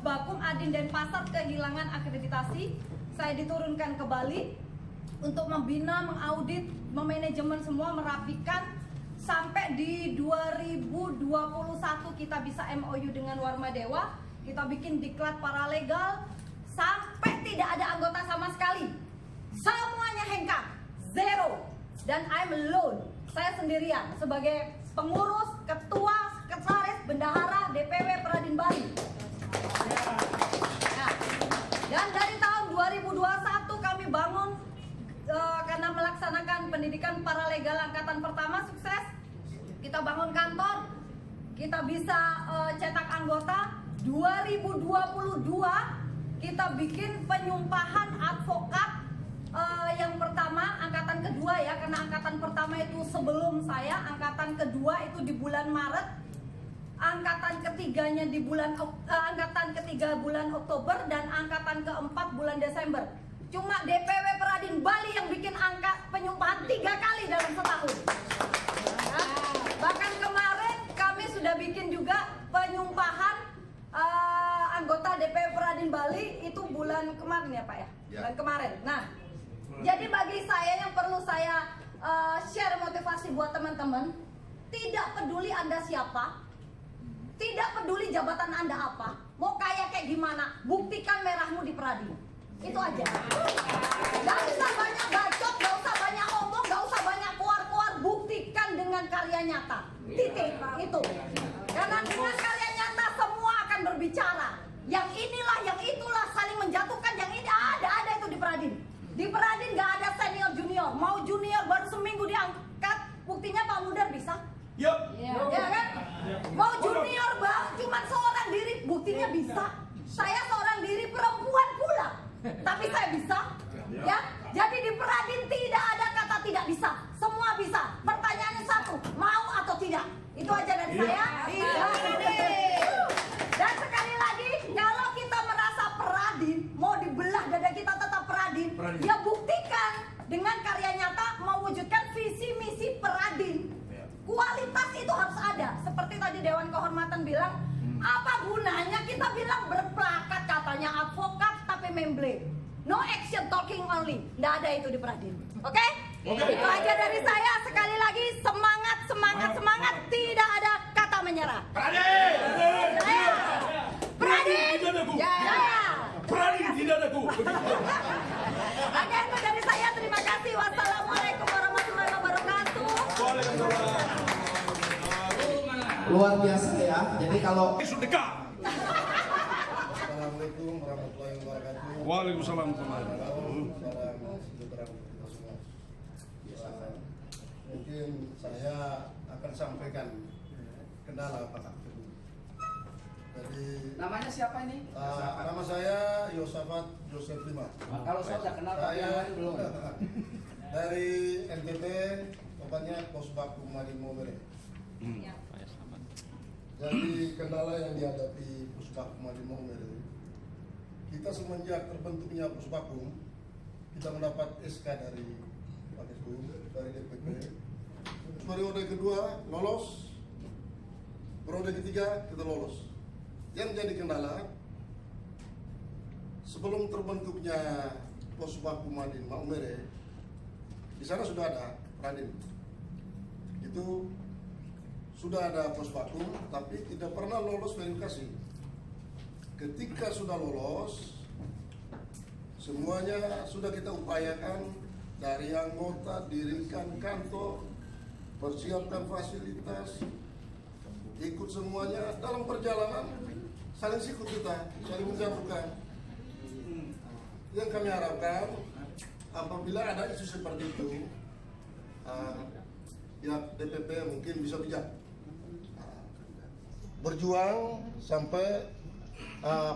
Bakum Adin Denpasar kehilangan akreditasi, saya diturunkan ke Bali untuk membina, mengaudit, memanajemen semua, merapikan sampai di 2021 kita bisa MOU dengan Warmadewa, kita bikin diklat paralegal sampai tidak ada anggota sama sekali. Semuanya hengkang, zero. Dan I'm alone. Saya sendirian sebagai pengurus, ketua, sekretaris, bendahara DPW Peradin Bali. Nah, dan dari tahun 2021 kami bangun karena melaksanakan pendidikan paralegal angkatan pertama sukses. Kita bangun kantor, kita bisa cetak anggota. 2022 kita bikin penyumpahan advokat yang pertama, angkatan kedua ya, karena angkatan pertama itu sebelum saya, angkatan kedua itu di bulan Maret, angkatan ketiganya di bulan angkatan ketiga bulan Oktober, dan angkatan keempat bulan Desember. Cuma DPW Peradin Bali yang bikin angka penyumpahan 3 kali dalam setahun. Ya. Bahkan kemarin kami sudah bikin juga penyumpahan anggota DPW Peradin Bali itu bulan kemarin ya Pak ya? Bulan kemarin. Nah, jadi bagi saya yang perlu saya share motivasi buat teman-teman, tidak peduli Anda siapa, tidak peduli jabatan Anda apa, mau kaya kayak gimana, buktikan merahmu di Peradin. Itu aja. Gak usah banyak bacot, gak usah banyak omong, gak usah banyak keluar-keluar, buktikan dengan karya nyata. Titik, itu. Karena dengan karya nyata semua akan berbicara. Yang inilah, yang itulah, saling menjatuhkan, yang ini ada itu di Peradin. Di Peradin gak ada senior junior. Mau junior baru seminggu diangkat, buktinya Pak Mudar bisa. Yup. Ya kan? Mau junior bang, cuma seorang diri, buktinya bisa. Saya seorang diri perempuan pula, tapi saya bisa. Ya, jadi di Peradin tidak ada kata tidak bisa, semua bisa. Pertanyaannya satu, mau atau tidak? Itu aja dari saya. Dan sekali lagi, kalau kita merasa Peradin mau dibelah dada kita tetap Peradin, ya buktikan dengan karya nyata mewujudkan visi misi Peradin. Kualitas itu harus ada. Seperti tadi Dewan Kehormatan bilang, apa gunanya kita bilang berplakat katanya advokat tapi membleh. No action, talking only. Nggak ada itu di Peradin. Oke? Itu aja dari saya. Sekali lagi semangat, semangat, semangat. Tidak ada kata menyerah. Peradin! Peradin! Jaya! Peradin tidak ada ku. Oke, itu dari saya. Terima kasih. Wassalamualaikum warahmatullahi wabarakatuh. Luar biasa ya. Jadi kalau sedekah. Assalamualaikum warahmatullahi wabarakatuh. Waalaikumsalam warahmatullahi wabarakatuh. Salam sejahtera untuk kita semua. Mungkin saya akan sampaikan kendala Pak Ketum. Jadi namanya siapa ini? Nama saya Yosafat Joseph Lima. Kalau saya sudah kenal, tapi yang lain belum. Dari NTT, tempatnya Posbak Kumadin Momere. Jadi kendala yang dihadapi Pusbak Kumadin Momere, kita semenjak terbentuknya Pusbakum, kita mendapat SK dari Pak Ketum, dari DPP. Periode kedua lolos, periode ketiga kita lolos. Yang menjadi kendala, sebelum terbentuknya Posbak Kumadin Momere, di sana sudah ada Peradin. Itu sudah ada Posbakum, tapi tidak pernah lolos verifikasi. Ketika sudah lolos, semuanya sudah kita upayakan dari anggota, dirikan kantor, persiapkan fasilitas, ikut semuanya. Dalam perjalanan saling sikut kita, saling menjatuhkan. Yang kami harapkan apabila ada isu seperti itu, ya DPP mungkin bisa bijak berjuang sampai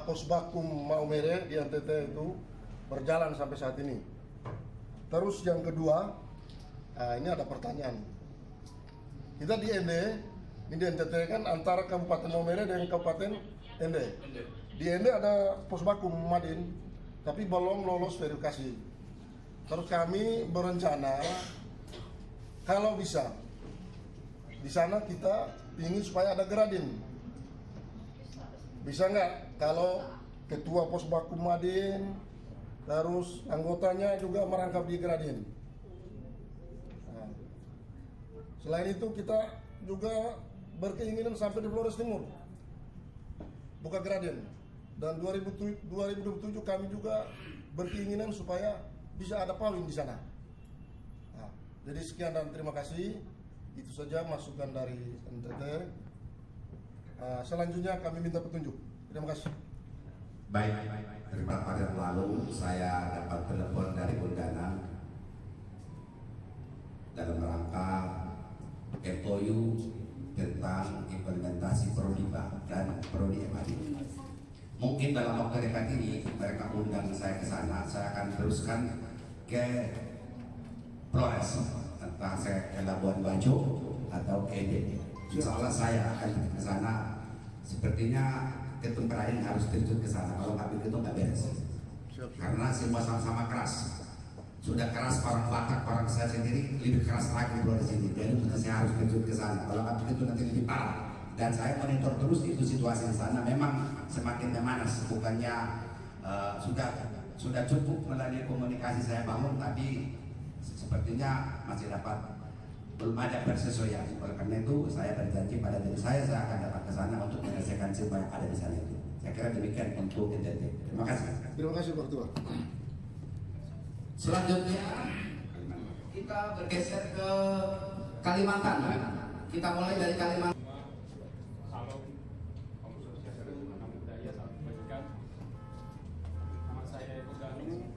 Posbakum Maumere di NTT itu berjalan sampai saat ini. Terus yang kedua, ini ada pertanyaan. Kita di ND, ini di NTT kan antara Kabupaten Maumere dengan Kabupaten ND. Di ND ada Posbakum Madin, tapi belum lolos verifikasi. Terus kami berencana kalau bisa di sana kita ingin supaya ada gradin. Bisa nggak kalau ketua Posbakum Madin terus anggotanya juga merangkap di Gradien. Nah, selain itu kita juga berkeinginan sampai di Flores Timur, buka Gradien. Dan 2027 kami juga berkeinginan supaya bisa ada pawin di sana. Nah, jadi sekian dan terima kasih. Itu saja masukan dari NTT. Selanjutnya kami minta petunjuk. Terima kasih. Baik, terima kasih. Lalu saya dapat telepon dari Bundana dalam rangka MOU tentang implementasi Prodiba dan Prodi MAD. Mungkin dalam waktu dekat ini mereka undang saya ke sana, saya akan teruskan ke Flores, entah saya ke Labuan Bajo atau ED. Insya Allah saya akan ke sana. Sepertinya ketum Pradin harus terjun ke sana, kalau nggak begitu nggak beres. Karena semua sama-sama keras. Sudah keras orang Batak, orang saya sendiri lebih keras lagi di sini. Jadi saya harus terjun ke sana. Kalau nggak begitu nanti lebih parah. Dan saya monitor terus itu situasi di sana. Memang semakin memanas. Bukannya sudah cukup melalui komunikasi saya bangun, tapi sepertinya masih belum ada persesuaian. Oleh karena itu saya berjanji pada diri saya akan dapat ke sana untuk menyelesaikan semua yang ada di sana itu. Saya kira demikian untuk NTT. Terima kasih. Terima kasih Pak Ketua. Selanjutnya kita bergeser ke Kalimantan. Kita mulai dari Kalimantan. Salam Om Swastiastu, Namo Buddhaya, salam kebajikan. Nama saya Eko Ganu,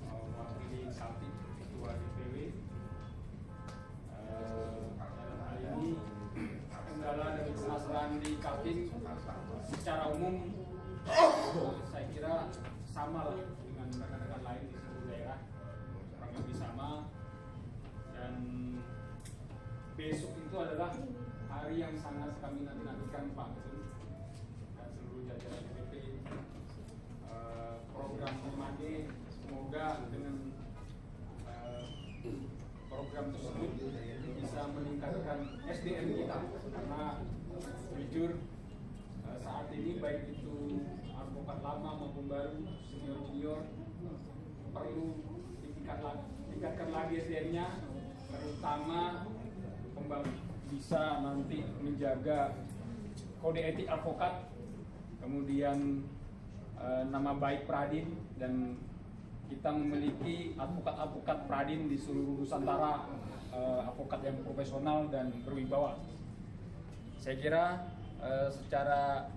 mewakili Kaltim, Ketua DPW. Dalam hal ini kendala dan permasalahan di Kaltim secara umum saya kira sama lah dengan rekan-rekan lain di seluruh daerah, kurang lebih sama. Dan besok itu adalah hari yang sangat kami nantikan Pak Ketum dan seluruh jajaran DPP. Program MAD semoga dengan program tersebut bisa meningkatkan SDM kita, karena jujur saat ini baik itu advokat lama maupun baru, senior perlu tingkatkan lagi SDM-nya, terutama bisa nanti menjaga kode etik advokat, kemudian nama baik Pradin, dan kita memiliki advokat-advokat Pradin di seluruh Nusantara, advokat yang profesional dan berwibawa. Saya kira secara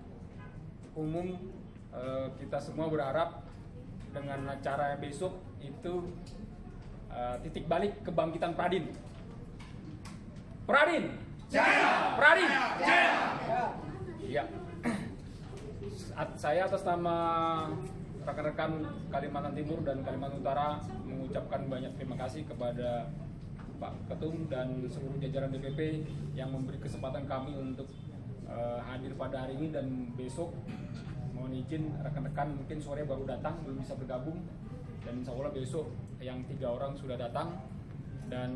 umum kita semua berharap dengan acara besok itu titik balik kebangkitan Pradin. Pradin Jaya! Pradin Jaya! Ya. Saya atas nama rekan-rekan Kalimantan Timur dan Kalimantan Utara mengucapkan banyak terima kasih kepada Pak Ketum dan seluruh jajaran DPP yang memberi kesempatan kami untuk hadir pada hari ini dan besok. Mohon izin rekan-rekan mungkin sore baru datang, belum bisa bergabung, dan insya Allah besok yang 3 orang sudah datang. Dan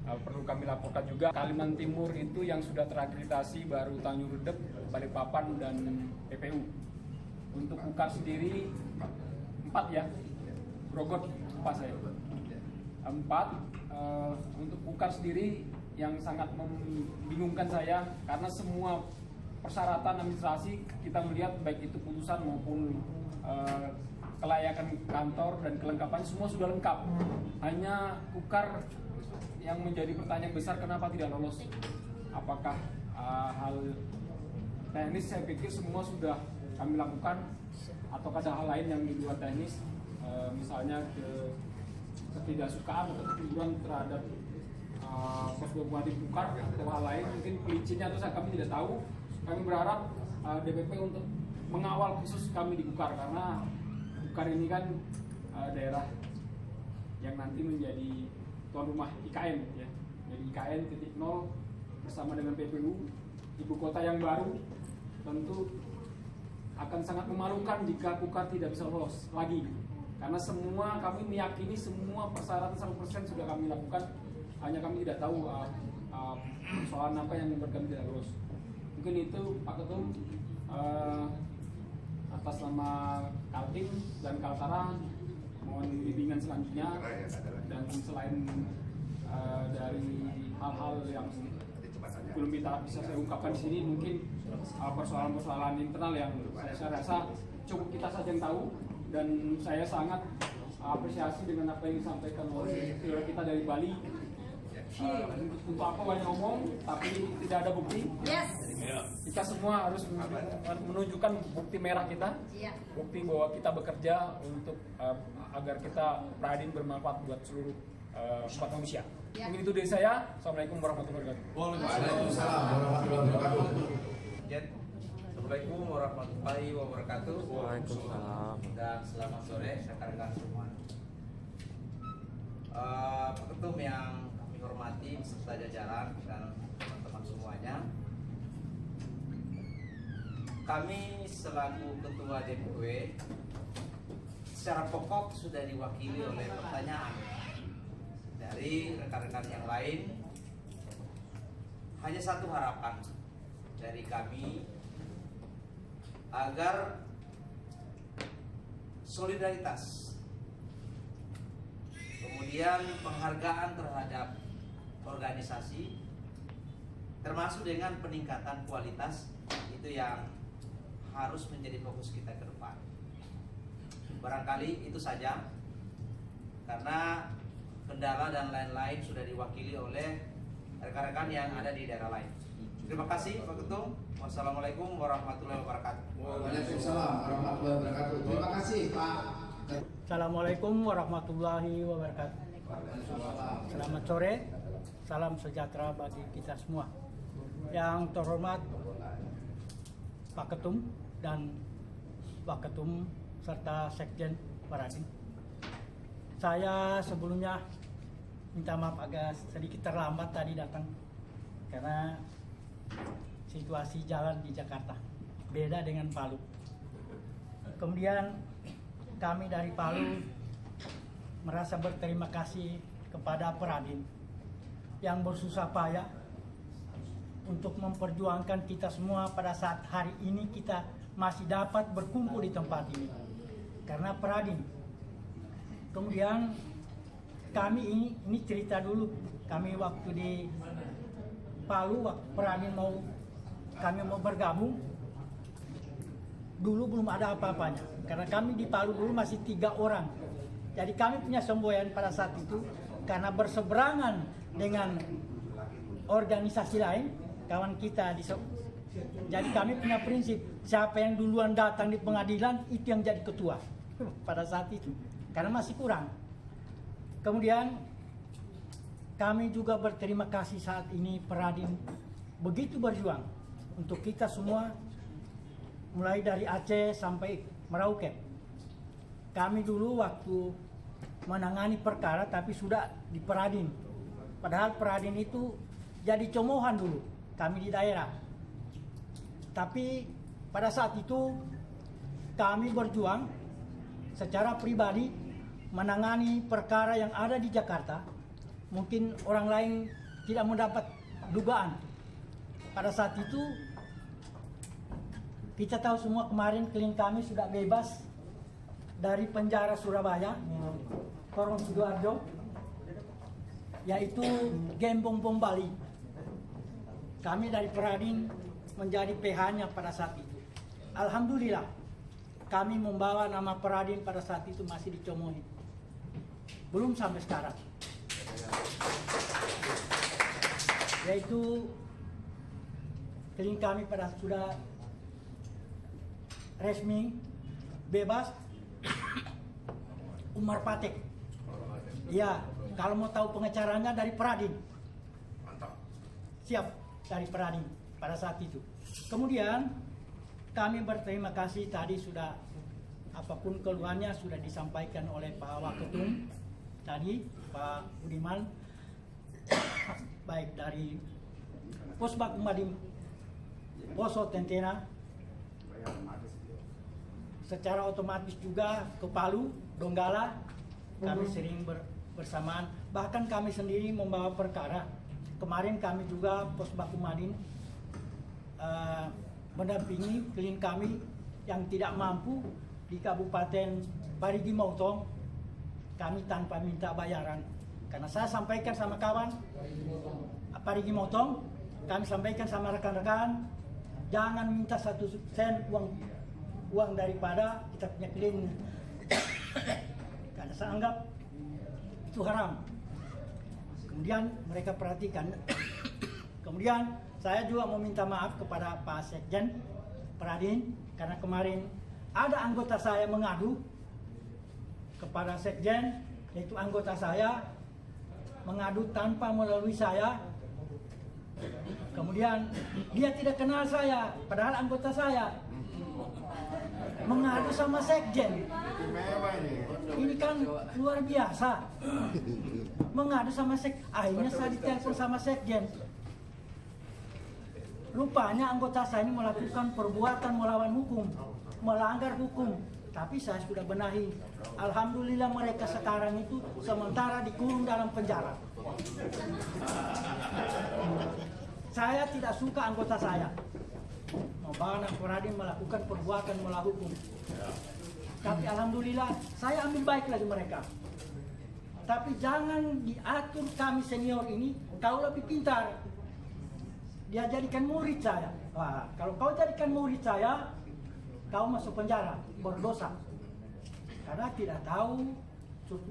perlu kami laporkan juga Kalimantan Timur itu yang sudah terakreditasi baru Tanjung Redep, Balikpapan, dan PPU. Untuk UKAR sendiri 4 ya, Grogot pas saya 4. Untuk UKAR sendiri yang sangat membingungkan saya karena semua persyaratan administrasi kita melihat baik itu putusan maupun kelayakan kantor dan kelengkapan semua sudah lengkap. Hanya UKAR yang menjadi pertanyaan besar, kenapa tidak lolos? Apakah hal teknis? Saya pikir semua sudah kami lakukan, atau ada hal lain yang di luar teknis, misalnya ketidaksukaan atau ketiduran terhadap Posbagumadi UKAR atau hal lain, mungkin pelincinya atau kami tidak tahu. Kami berharap DPP untuk mengawal khusus kami di UKAR, karena UKAR ini kan daerah yang nanti menjadi tuan rumah IKN ya. Jadi IKN titik nol bersama dengan PPU, ibu kota yang baru, tentu akan sangat memalukan jika UKAR tidak bisa lolos lagi. Karena semua kami meyakini semua persyaratan 100% sudah kami lakukan, hanya kami tidak tahu soal apa yang membuat kami tidak lolos. Mungkin itu Pak Ketum, atas nama Kaltim dan Kaltara mohon bimbingan selanjutnya. Dan selain dari hal-hal yang belum bisa saya ungkapkan di sini, mungkin persoalan-persoalan internal yang saya rasa cukup kita saja yang tahu, dan saya sangat apresiasi dengan apa yang disampaikan oleh saudara kita dari Bali. Untuk apa banyak ngomong tapi tidak ada bukti. Kita semua harus menunjukkan bukti merah kita, bukti bahwa kita bekerja untuk agar kita Pradin bermanfaat buat seluruh umat manusia. Mungkin itu dari saya. Assalamualaikum warahmatullahi wabarakatuh. Waalaikumsalam warahmatullahi wabarakatuh. Assalamualaikum warahmatullahi wabarakatuh. Waalaikumsalam. Dan selamat sore rekan-rekan semua. Pak Ketum yang kami hormati beserta jajaran dan teman-teman semuanya. Kami selaku Ketua DPW secara pokok sudah diwakili oleh pertanyaan dari rekan-rekan yang lain. Hanya satu harapan dari kami agar solidaritas, kemudian penghargaan terhadap organisasi, termasuk dengan peningkatan kualitas, itu yang harus menjadi fokus kita ke depan. Barangkali itu saja, karena kendala dan lain-lain sudah diwakili oleh rekan-rekan yang ada di daerah lain. Terima kasih Pak Ketum. Wassalamualaikum warahmatullahi wabarakatuh. Waalaikumsalam warahmatullahi wabarakatuh. Terima kasih Pak. Assalamualaikum warahmatullahi wabarakatuh. Selamat sore, salam sejahtera bagi kita semua. Yang terhormat Pak Ketum dan Pak Ketum serta Sekjen Pradin. Saya sebelumnya minta maaf agak sedikit terlambat tadi datang karena situasi jalan di Jakarta beda dengan Palu. Kemudian kami dari Palu merasa berterima kasih kepada Pradin yang bersusah payah untuk memperjuangkan kita semua pada saat hari ini kita masih dapat berkumpul di tempat ini karena Pradin. Kemudian kami ini cerita dulu, kami waktu di Palu, waktu Pradin kami mau bergabung, dulu belum ada apa-apanya karena kami di Palu dulu masih 3 orang. Jadi kami punya semboyan pada saat itu karena berseberangan dengan organisasi lain, kawan kita di jadi kami punya prinsip siapa yang duluan datang di pengadilan itu yang jadi ketua pada saat itu karena masih kurang. Kemudian kami juga berterima kasih saat ini Pradin begitu berjuang untuk kita semua mulai dari Aceh sampai Merauke. Kami dulu waktu menangani perkara tapi sudah di Pradin. Padahal Pradin itu jadi comohan dulu kami di daerah. Tapi pada saat itu kami berjuang secara pribadi menangani perkara yang ada di Jakarta. Mungkin orang lain tidak mendapat dugaan. Pada saat itu kita tahu semua kemarin klien kami sudah bebas dari penjara Surabaya, Korong Sidoarjo, yaitu Gembong Bom Bali. Kami dari Pradin menjadi PH-nya pada saat itu. Alhamdulillah, kami membawa nama Pradin pada saat itu masih dicomohin. Belum sampai sekarang. Yaitu klien kami pada sudah resmi bebas. Umar Patek. Iya, kalau mau tahu pengacaranya dari Pradin. Mantap. Siap dari Pradin pada saat itu. Kemudian kami berterima kasih tadi sudah apapun keluhannya sudah disampaikan oleh Pak Waketum tadi, Pak Budiman, baik dari Posbak Madim, Poso Tentena, secara otomatis juga ke Palu, Donggala, kami sering bersamaan. Bahkan kami sendiri membawa perkara. Kemarin kami juga Posbak Madin mendampingi klien kami yang tidak mampu di Kabupaten Parigi Motong kami tanpa minta bayaran. Karena saya sampaikan sama kawan, Parigi Motong, kami sampaikan sama rekan-rekan, jangan minta 1 sen uang daripada kita punya klien. Karena saya anggap itu haram. Kemudian mereka perhatikan. Kemudian saya juga meminta maaf kepada Pak Sekjen Peradin, karena kemarin ada anggota saya mengadu kepada Sekjen, yaitu anggota saya mengadu tanpa melalui saya. Kemudian dia tidak kenal saya, padahal anggota saya mengadu sama Sekjen. Ini kan luar biasa. Mengadu sama Sekjen, akhirnya saya ditelepon sama Sekjen. Rupanya anggota saya ini melakukan perbuatan melawan hukum, melanggar hukum. Tapi saya sudah benahi. Alhamdulillah mereka sekarang itu sementara dikurung dalam penjara. Saya tidak suka anggota saya Mabana Peradin melakukan perbuatan melawan hukum. Tapi alhamdulillah saya ambil baik lagi mereka. Tapi jangan diatur kami senior ini, kau lebih pintar. Dia jadikan murid saya. Wah, kalau kau jadikan murid saya, kau masuk penjara, berdosa. Karena tidak tahu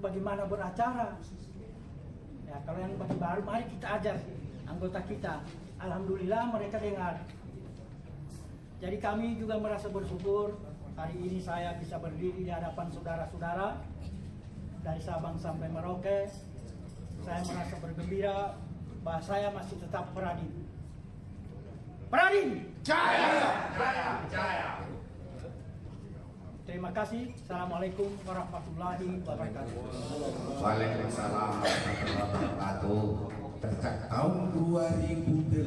bagaimana beracara. Ya, kalau yang baru, mari kita ajar anggota kita. Alhamdulillah mereka dengar. Jadi kami juga merasa bersyukur hari ini saya bisa berdiri di hadapan saudara-saudara dari Sabang sampai Merauke. Saya merasa bergembira bahwa saya masih tetap Peradin. Peradin! Jaya! Jaya! Jaya! Terima kasih. Assalamualaikum warahmatullahi wabarakatuh. Waalaikumsalam warahmatullahi wabarakatuh. Sejak tahun 2008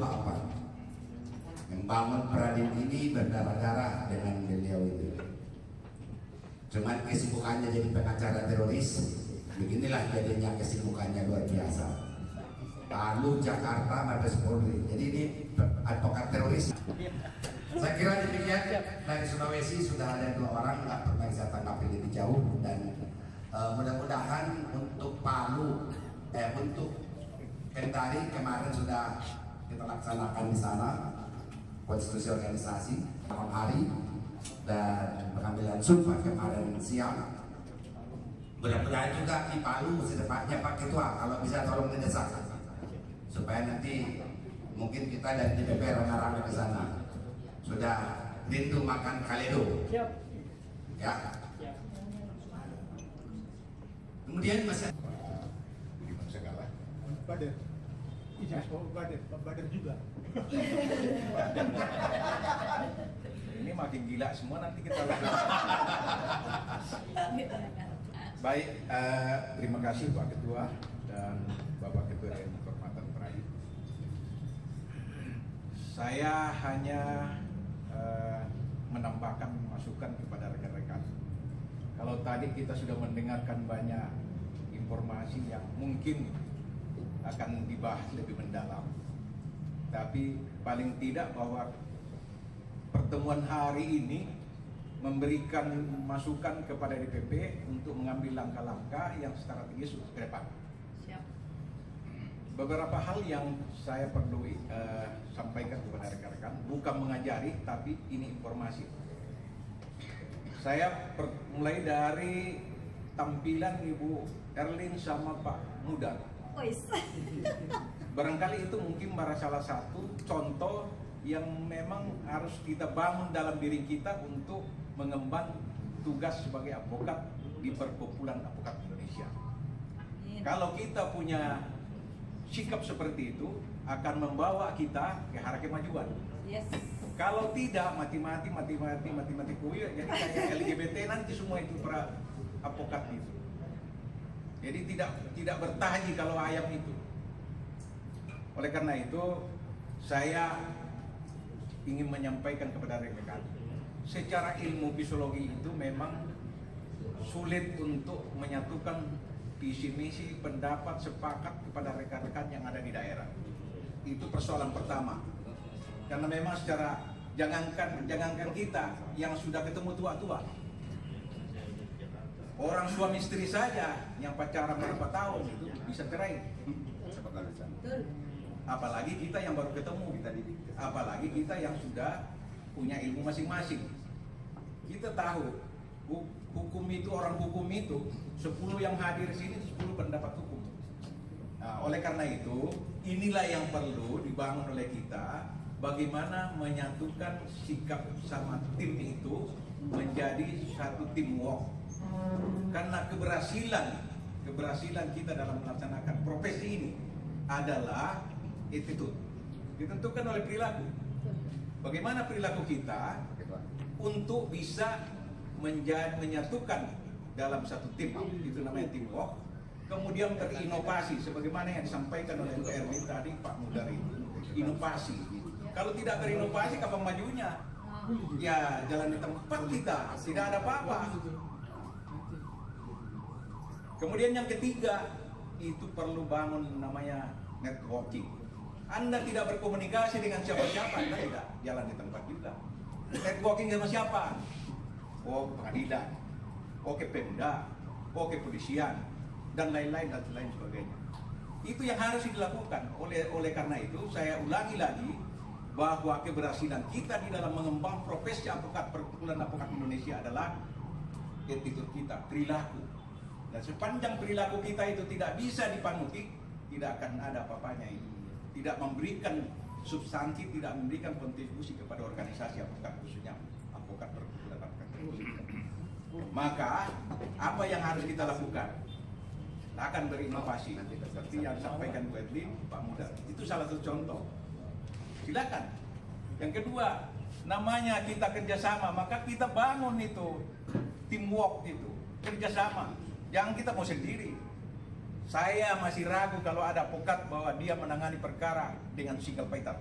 membangun Peradin ini berdarah-darah dengan beliau itu. Cuman kesibukannya jadi pengacara teroris. Beginilah jadinya kesibukannya luar biasa. Palu, Jakarta, Mabes Polri. Jadi ini advokat teroris. Saya kira demikian. Dari Sulawesi sudah ada 2 orang, nggak pernah saya tanggapi lebih jauh, dan mudah-mudahan untuk Palu, untuk Kendari kemarin sudah kita laksanakan di sana konstitusi organisasi malam hari dan pengambilan sumpah kemarin siang. Mudah-mudahan juga di Palu secepatnya Pak Ketua kalau bisa tolong mendesak supaya nanti mungkin kita dari DPP rame-rame ke sana. Sudah rindu makan kaledo. Ya. Kemudian masih segala. Bader. Iya, Bader juga. Ini makin gila semua nanti kita lihat. Baik, terima kasih Pak Ketua dan Bapak Ketua yang Kehormatan Peradin. Saya hanya menambahkan masukan kepada rekan-rekan. Kalau tadi kita sudah mendengarkan banyak informasi yang mungkin akan dibahas lebih mendalam, tapi paling tidak bahwa pertemuan hari ini memberikan masukan kepada DPP untuk mengambil langkah-langkah yang strategis ke depan. Beberapa hal yang saya perlu sampaikan kepada rekan-rekan, bukan mengajari, tapi ini informasi. Saya mulai dari tampilan Ibu Erlin sama Pak Muda. Barangkali itu mungkin salah satu contoh yang memang harus kita bangun dalam diri kita untuk mengemban tugas sebagai advokat di perkumpulan advokat Indonesia. Kalau kita punya sikap seperti itu akan membawa kita ke arah kemajuan. Kalau tidak mati-mati kuyuk, jadi kayak LGBT nanti semua itu para advokat itu. Jadi tidak bertaji kalau ayam itu. Oleh karena itu saya ingin menyampaikan kepada rekan-rekan, secara ilmu psikologi itu memang sulit untuk menyatukan visi misi pendapat sepakat kepada rekan-rekan yang ada di daerah. Itu persoalan pertama. Karena memang secara jangankan kita yang sudah ketemu tua-tua, Orang suami istri saja yang pacaran berapa tahun itu bisa cerai. Apalagi kita yang baru ketemu, apalagi kita yang sudah punya ilmu masing-masing. Kita tahu hukum itu, orang hukum itu 10 yang hadir di sini 10 pendapat hukum. Nah, oleh karena itu inilah yang perlu dibangun oleh kita, bagaimana menyatukan sikap sama tim itu menjadi satu teamwork. Karena keberhasilan kita dalam melaksanakan profesi ini adalah attitude, ditentukan oleh perilaku. Bagaimana perilaku kita untuk bisa menyatukan dalam satu tim, itu namanya teamwork. Kemudian berinovasi, sebagaimana yang disampaikan oleh PRD tadi Pak Mudar itu, inovasi. Kalau tidak berinovasi, kapan majunya? Ya jalan di tempat kita, tidak ada apa-apa. Kemudian yang ketiga, itu perlu bangun namanya networking. Anda tidak berkomunikasi dengan siapa-siapa, Anda tidak jalan di tempat juga. Networking sama siapa? Oh, pengadilan, oke Pemda, oke kepolisian, dan lain-lain dan lain sebagainya. Itu yang harus dilakukan. Oleh karena itu, saya ulangi lagi bahwa keberhasilan kita di dalam mengembang profesi advokat perkumpulan advokat Indonesia adalah attitude kita, perilaku. Dan sepanjang perilaku kita itu tidak bisa dipanuti, tidak akan ada apa-apanya itu. Tidak memberikan substansi, tidak memberikan kontribusi kepada organisasi advokat, khususnya advokat perkumpulan advokat Indonesia. Maka apa yang harus kita lakukan? Akan berinovasi seperti yang disampaikan Bu Edlin, Pak Mudar. Itu salah satu contoh. Silakan. Yang kedua, namanya kita kerjasama, maka kita bangun itu teamwork itu, kerjasama. Jangan kita mau sendiri. Saya masih ragu kalau ada advokat bahwa dia menangani perkara dengan single fighter.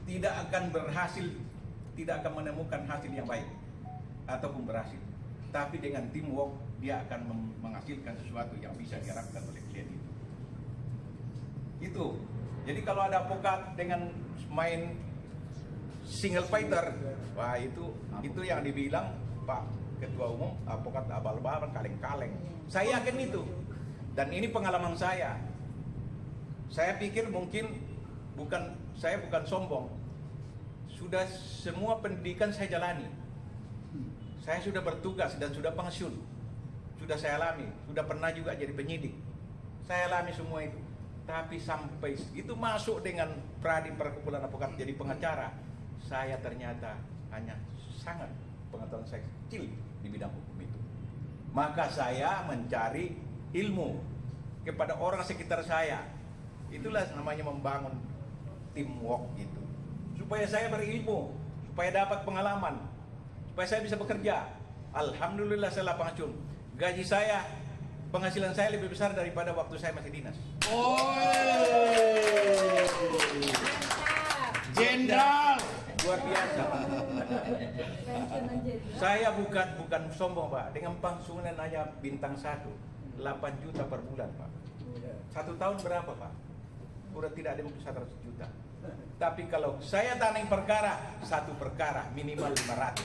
Tidak akan berhasil, tidak akan menemukan hasil yang baik ataupun berhasil. Tapi dengan teamwork dia akan menghasilkan sesuatu yang bisa diharapkan oleh klien itu. Itu. Jadi kalau ada advokat dengan main single fighter, wah itu yang dibilang Pak Ketua Umum advokat abal-abal kaleng-kaleng. Saya yakin itu. Dan ini pengalaman saya. Saya pikir mungkin saya bukan sombong. Sudah semua pendidikan saya jalani. Saya sudah bertugas dan sudah pensiun. Sudah saya alami, sudah pernah juga jadi penyidik. Saya alami semua itu. Tapi sampai itu masuk dengan Pradim Perkumpulan Advokat jadi pengacara, saya ternyata hanya sangat pengetahuan saya kecil di bidang hukum itu. Maka saya mencari ilmu kepada orang sekitar saya. Itulah namanya membangun teamwork itu. Supaya saya berilmu, supaya dapat pengalaman, supaya saya bisa bekerja. Alhamdulillah saya pensiun. Gaji saya, penghasilan saya lebih besar daripada waktu saya masih dinas. Jenderal luar biasa. Saya bukan sombong Pak. Dengan pensiunan hanya bintang 1, 8 juta per bulan Pak. 1 tahun berapa Pak? Udah tidak ada 100 juta. Tapi kalau saya tangani perkara, 1 perkara minimal 500.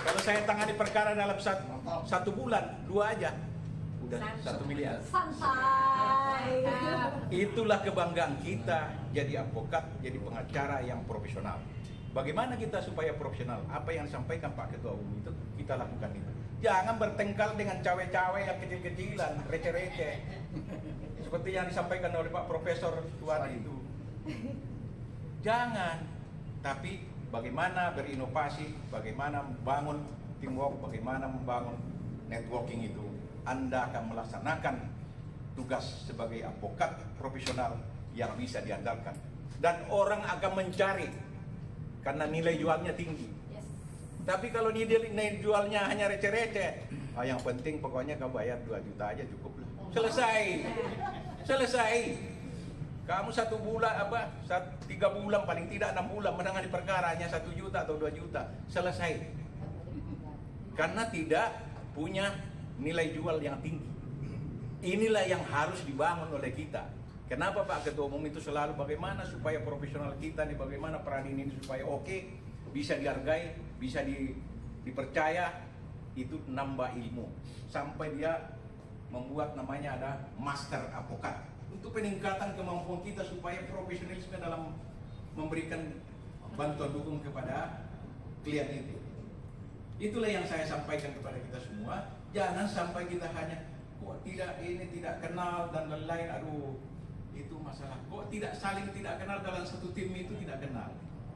Kalau saya tangani perkara dalam 1 bulan, 2 aja, udah 1 miliar. Santai. Itulah kebanggaan kita jadi advokat, jadi pengacara yang profesional. Bagaimana kita supaya profesional? Apa yang disampaikan Pak Ketua Umum itu kita lakukan itu. Jangan bertengkar dengan cawe-cawe yang kecil-kecilan, receh-receh. Seperti yang disampaikan oleh Pak Profesor Tuan itu. Jangan. Tapi bagaimana berinovasi, bagaimana membangun teamwork, bagaimana membangun networking itu. Anda akan melaksanakan tugas sebagai advokat profesional yang bisa diandalkan. Dan orang akan mencari karena nilai jualnya tinggi. Tapi kalau nilai jualnya hanya receh-receh, yang penting pokoknya kau bayar 2 juta aja cukup lah. Selesai. Kamu 1 bulan 3 bulan paling tidak 6 bulan menangani perkara hanya 1 juta atau 2 juta. Selesai. Karena tidak punya nilai jual yang tinggi. Inilah yang harus dibangun oleh kita. Kenapa Pak Ketua Umum itu selalu bagaimana supaya profesional kita nih, bagaimana peran ini supaya oke, bisa dihargai, bisa dipercaya itu nambah ilmu sampai dia membuat namanya ada master advokat untuk peningkatan kemampuan kita supaya profesionalisme dalam memberikan bantuan dukung kepada klien itu. Itulah yang saya sampaikan kepada kita semua. Jangan sampai kita hanya kok tidak kenal dan lain-lain. Aduh, itu masalah. Kok saling tidak kenal dalam satu tim itu tidak kenal.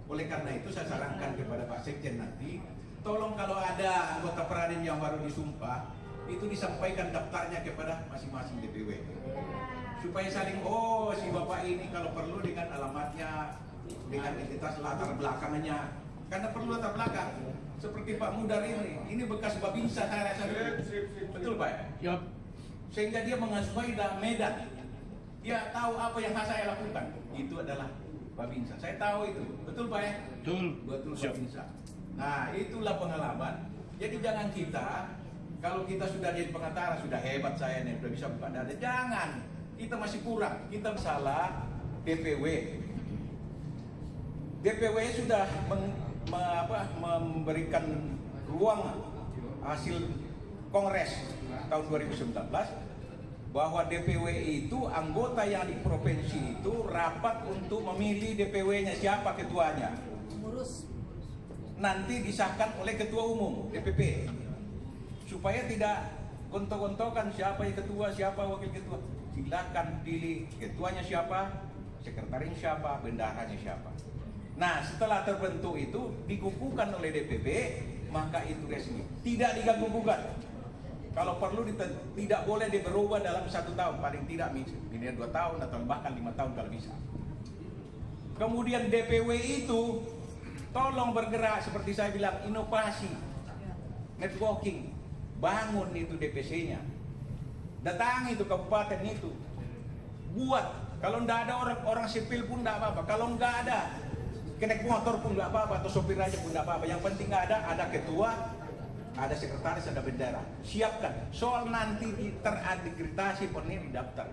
Oleh karena itu saya sarankan kepada Pak Sekjen nanti, tolong kalau ada anggota Pradin yang baru disumpah, itu disampaikan daftarnya kepada masing-masing DPW. Supaya saling, oh si bapak ini kalau perlu dengan alamatnya, dengan identitas latar belakangnya. Karena perlu latar belakang. Seperti Pak Mudar ini bekas Babinsa saya rasa. Betul Pak? Ya. Sehingga dia mengasuhi dalam Medan. Dia tahu apa yang saya lakukan. Itu adalah Babinsa. Saya tahu itu. Betul Pak ya? Betul Babinsa. Nah, itulah pengalaman. Jadi jangan kita, kalau kita sudah jadi pengacara, sudah hebat saya nih, sudah bisa buka dada. Jangan. Kita masih kurang. Kita salah DPW. DPW sudah memberikan ruang hasil Kongres tahun 2019 bahwa DPW itu anggota yang di provinsi itu rapat untuk memilih DPW-nya siapa ketuanya. Nanti disahkan oleh ketua umum DPP supaya tidak gontok-gontokan siapa yang ketua, siapa wakil ketua. Silakan pilih ketuanya siapa, sekretaris siapa, bendaharanya siapa. Nah, setelah terbentuk itu dikukuhkan oleh DPP, maka itu resmi. Tidak diganggu-gugat. Kalau perlu tidak boleh berubah dalam 1 tahun, paling tidak minimal 2 tahun atau bahkan 5 tahun kalau bisa. Kemudian DPW itu tolong bergerak seperti saya bilang, inovasi, networking, bangun itu DPC-nya. Datangi itu kabupaten itu, buat. Kalau tidak ada orang sipil pun tidak apa-apa. Kalau nggak ada kenek motor pun nggak apa-apa, atau sopir aja pun nggak apa-apa. Yang penting ada ketua, ada sekretaris, ada bendera. Siapkan. Soal nanti teradikritasi pernah didaftar.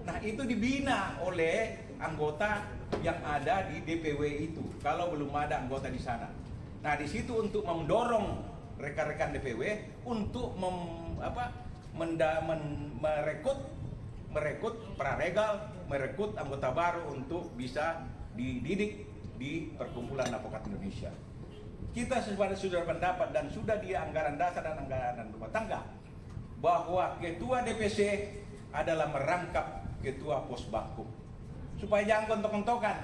Nah itu dibina oleh anggota yang ada di DPW itu. Kalau belum ada anggota di sana. Nah di situ untuk mendorong rekan-rekan DPW untuk merekrut praregal, merekrut anggota baru untuk bisa dididik di Perkumpulan Advokat Indonesia. Kita sudah pendapat dan sudah di anggaran dasar dan anggaran rumah tangga bahwa ketua DPC adalah merangkap ketua Posbangkum supaya jangan gontok-gontokan.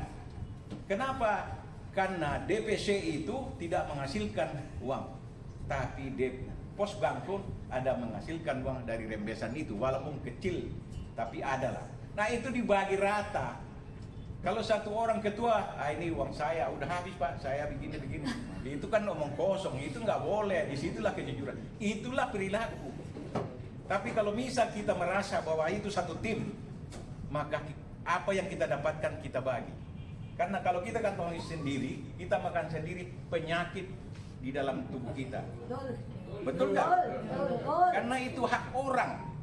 Kenapa? Karena DPC itu tidak menghasilkan uang, tapi Posbangkum ada menghasilkan uang dari rembesan itu, walaupun kecil, tapi adalah. Nah itu dibagi rata. Kalau satu orang ketua, ini uang saya udah habis Pak, saya begini. Itu kan omong kosong, itu nggak boleh. Disitulah kejujuran, itulah perilaku. Tapi kalau misal kita merasa bahwa itu satu tim, maka apa yang kita dapatkan kita bagi. Karena kalau kita kantongi sendiri, kita makan sendiri, penyakit di dalam tubuh kita. Betul nggak? Karena itu hak orang.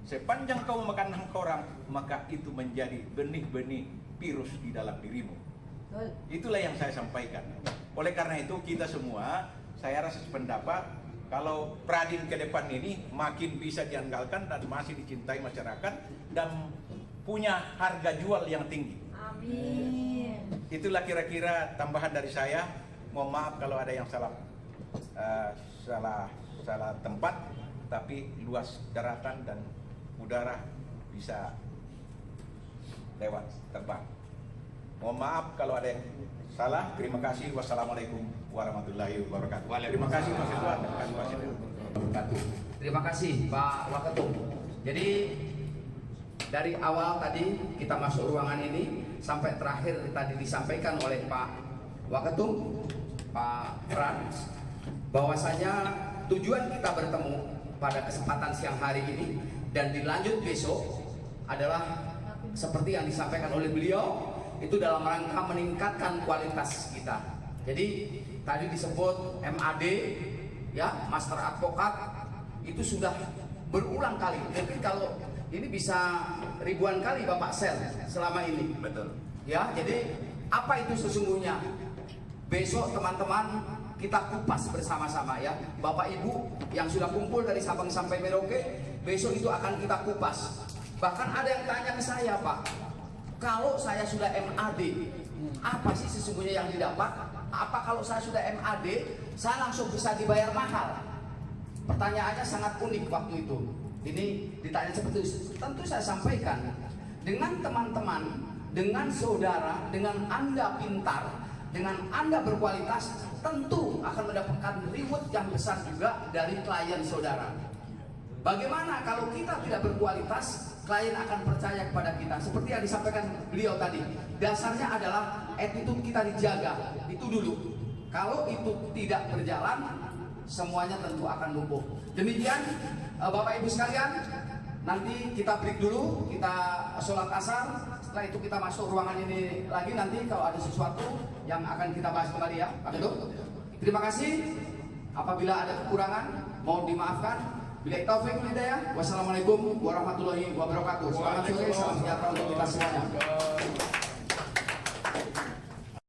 Sepanjang kau makan hak orang, maka itu menjadi benih-benih virus di dalam dirimu. Itulah yang saya sampaikan. Oleh karena itu kita semua, saya rasa sependapat kalau Pradin ke depan ini makin bisa diandalkan dan masih dicintai masyarakat dan punya harga jual yang tinggi. Amin. Itulah kira-kira tambahan dari saya. Mohon maaf kalau ada yang salah tempat, tapi luas daratan dan udara bisa lewat terbang. Mohon maaf kalau ada yang salah. Terima kasih. Wassalamualaikum warahmatullahi wabarakatuh. Terima kasih Mas Ketua. Terima kasih Pak Waketum. Jadi dari awal tadi kita masuk ruangan ini sampai terakhir tadi disampaikan oleh Pak Waketum, Pak Frans, bahwasanya tujuan kita bertemu pada kesempatan siang hari ini dan dilanjut besok adalah seperti yang disampaikan oleh beliau, itu dalam rangka meningkatkan kualitas kita. Jadi tadi disebut MAD, ya, Master Advokat, itu sudah berulang kali. Mungkin kalau ini bisa ribuan kali Bapak share selama ini. Betul. Ya, jadi apa itu sesungguhnya? Besok teman-teman kita kupas bersama-sama ya. Bapak Ibu yang sudah kumpul dari Sabang sampai Merauke, besok itu akan kita kupas. Bahkan ada yang tanya ke saya, Pak, kalau saya sudah MAD, apa sih sesungguhnya yang didapat? Apa kalau saya sudah MAD, saya langsung bisa dibayar mahal? Pertanyaannya sangat unik waktu itu. Ini ditanya seperti itu. Tentu saya sampaikan, dengan teman-teman, dengan saudara, dengan Anda pintar, dengan Anda berkualitas, tentu akan mendapatkan reward yang besar juga dari klien saudara. Bagaimana kalau kita tidak berkualitas, klien akan percaya kepada kita. Seperti yang disampaikan beliau tadi, dasarnya adalah attitude kita dijaga, itu dulu. Kalau itu tidak berjalan, semuanya tentu akan lumpuh. Demikian Bapak Ibu sekalian, nanti kita break dulu, kita sholat asar. Setelah itu kita masuk ruangan ini lagi, nanti kalau ada sesuatu yang akan kita bahas kembali ya Pak Ketum. Terima kasih. Apabila ada kekurangan, mohon dimaafkan. Bila taufik wal hidayah. Wassalamualaikum warahmatullahi wabarakatuh. Selamat sore, salam sejahtera untuk kita semuanya.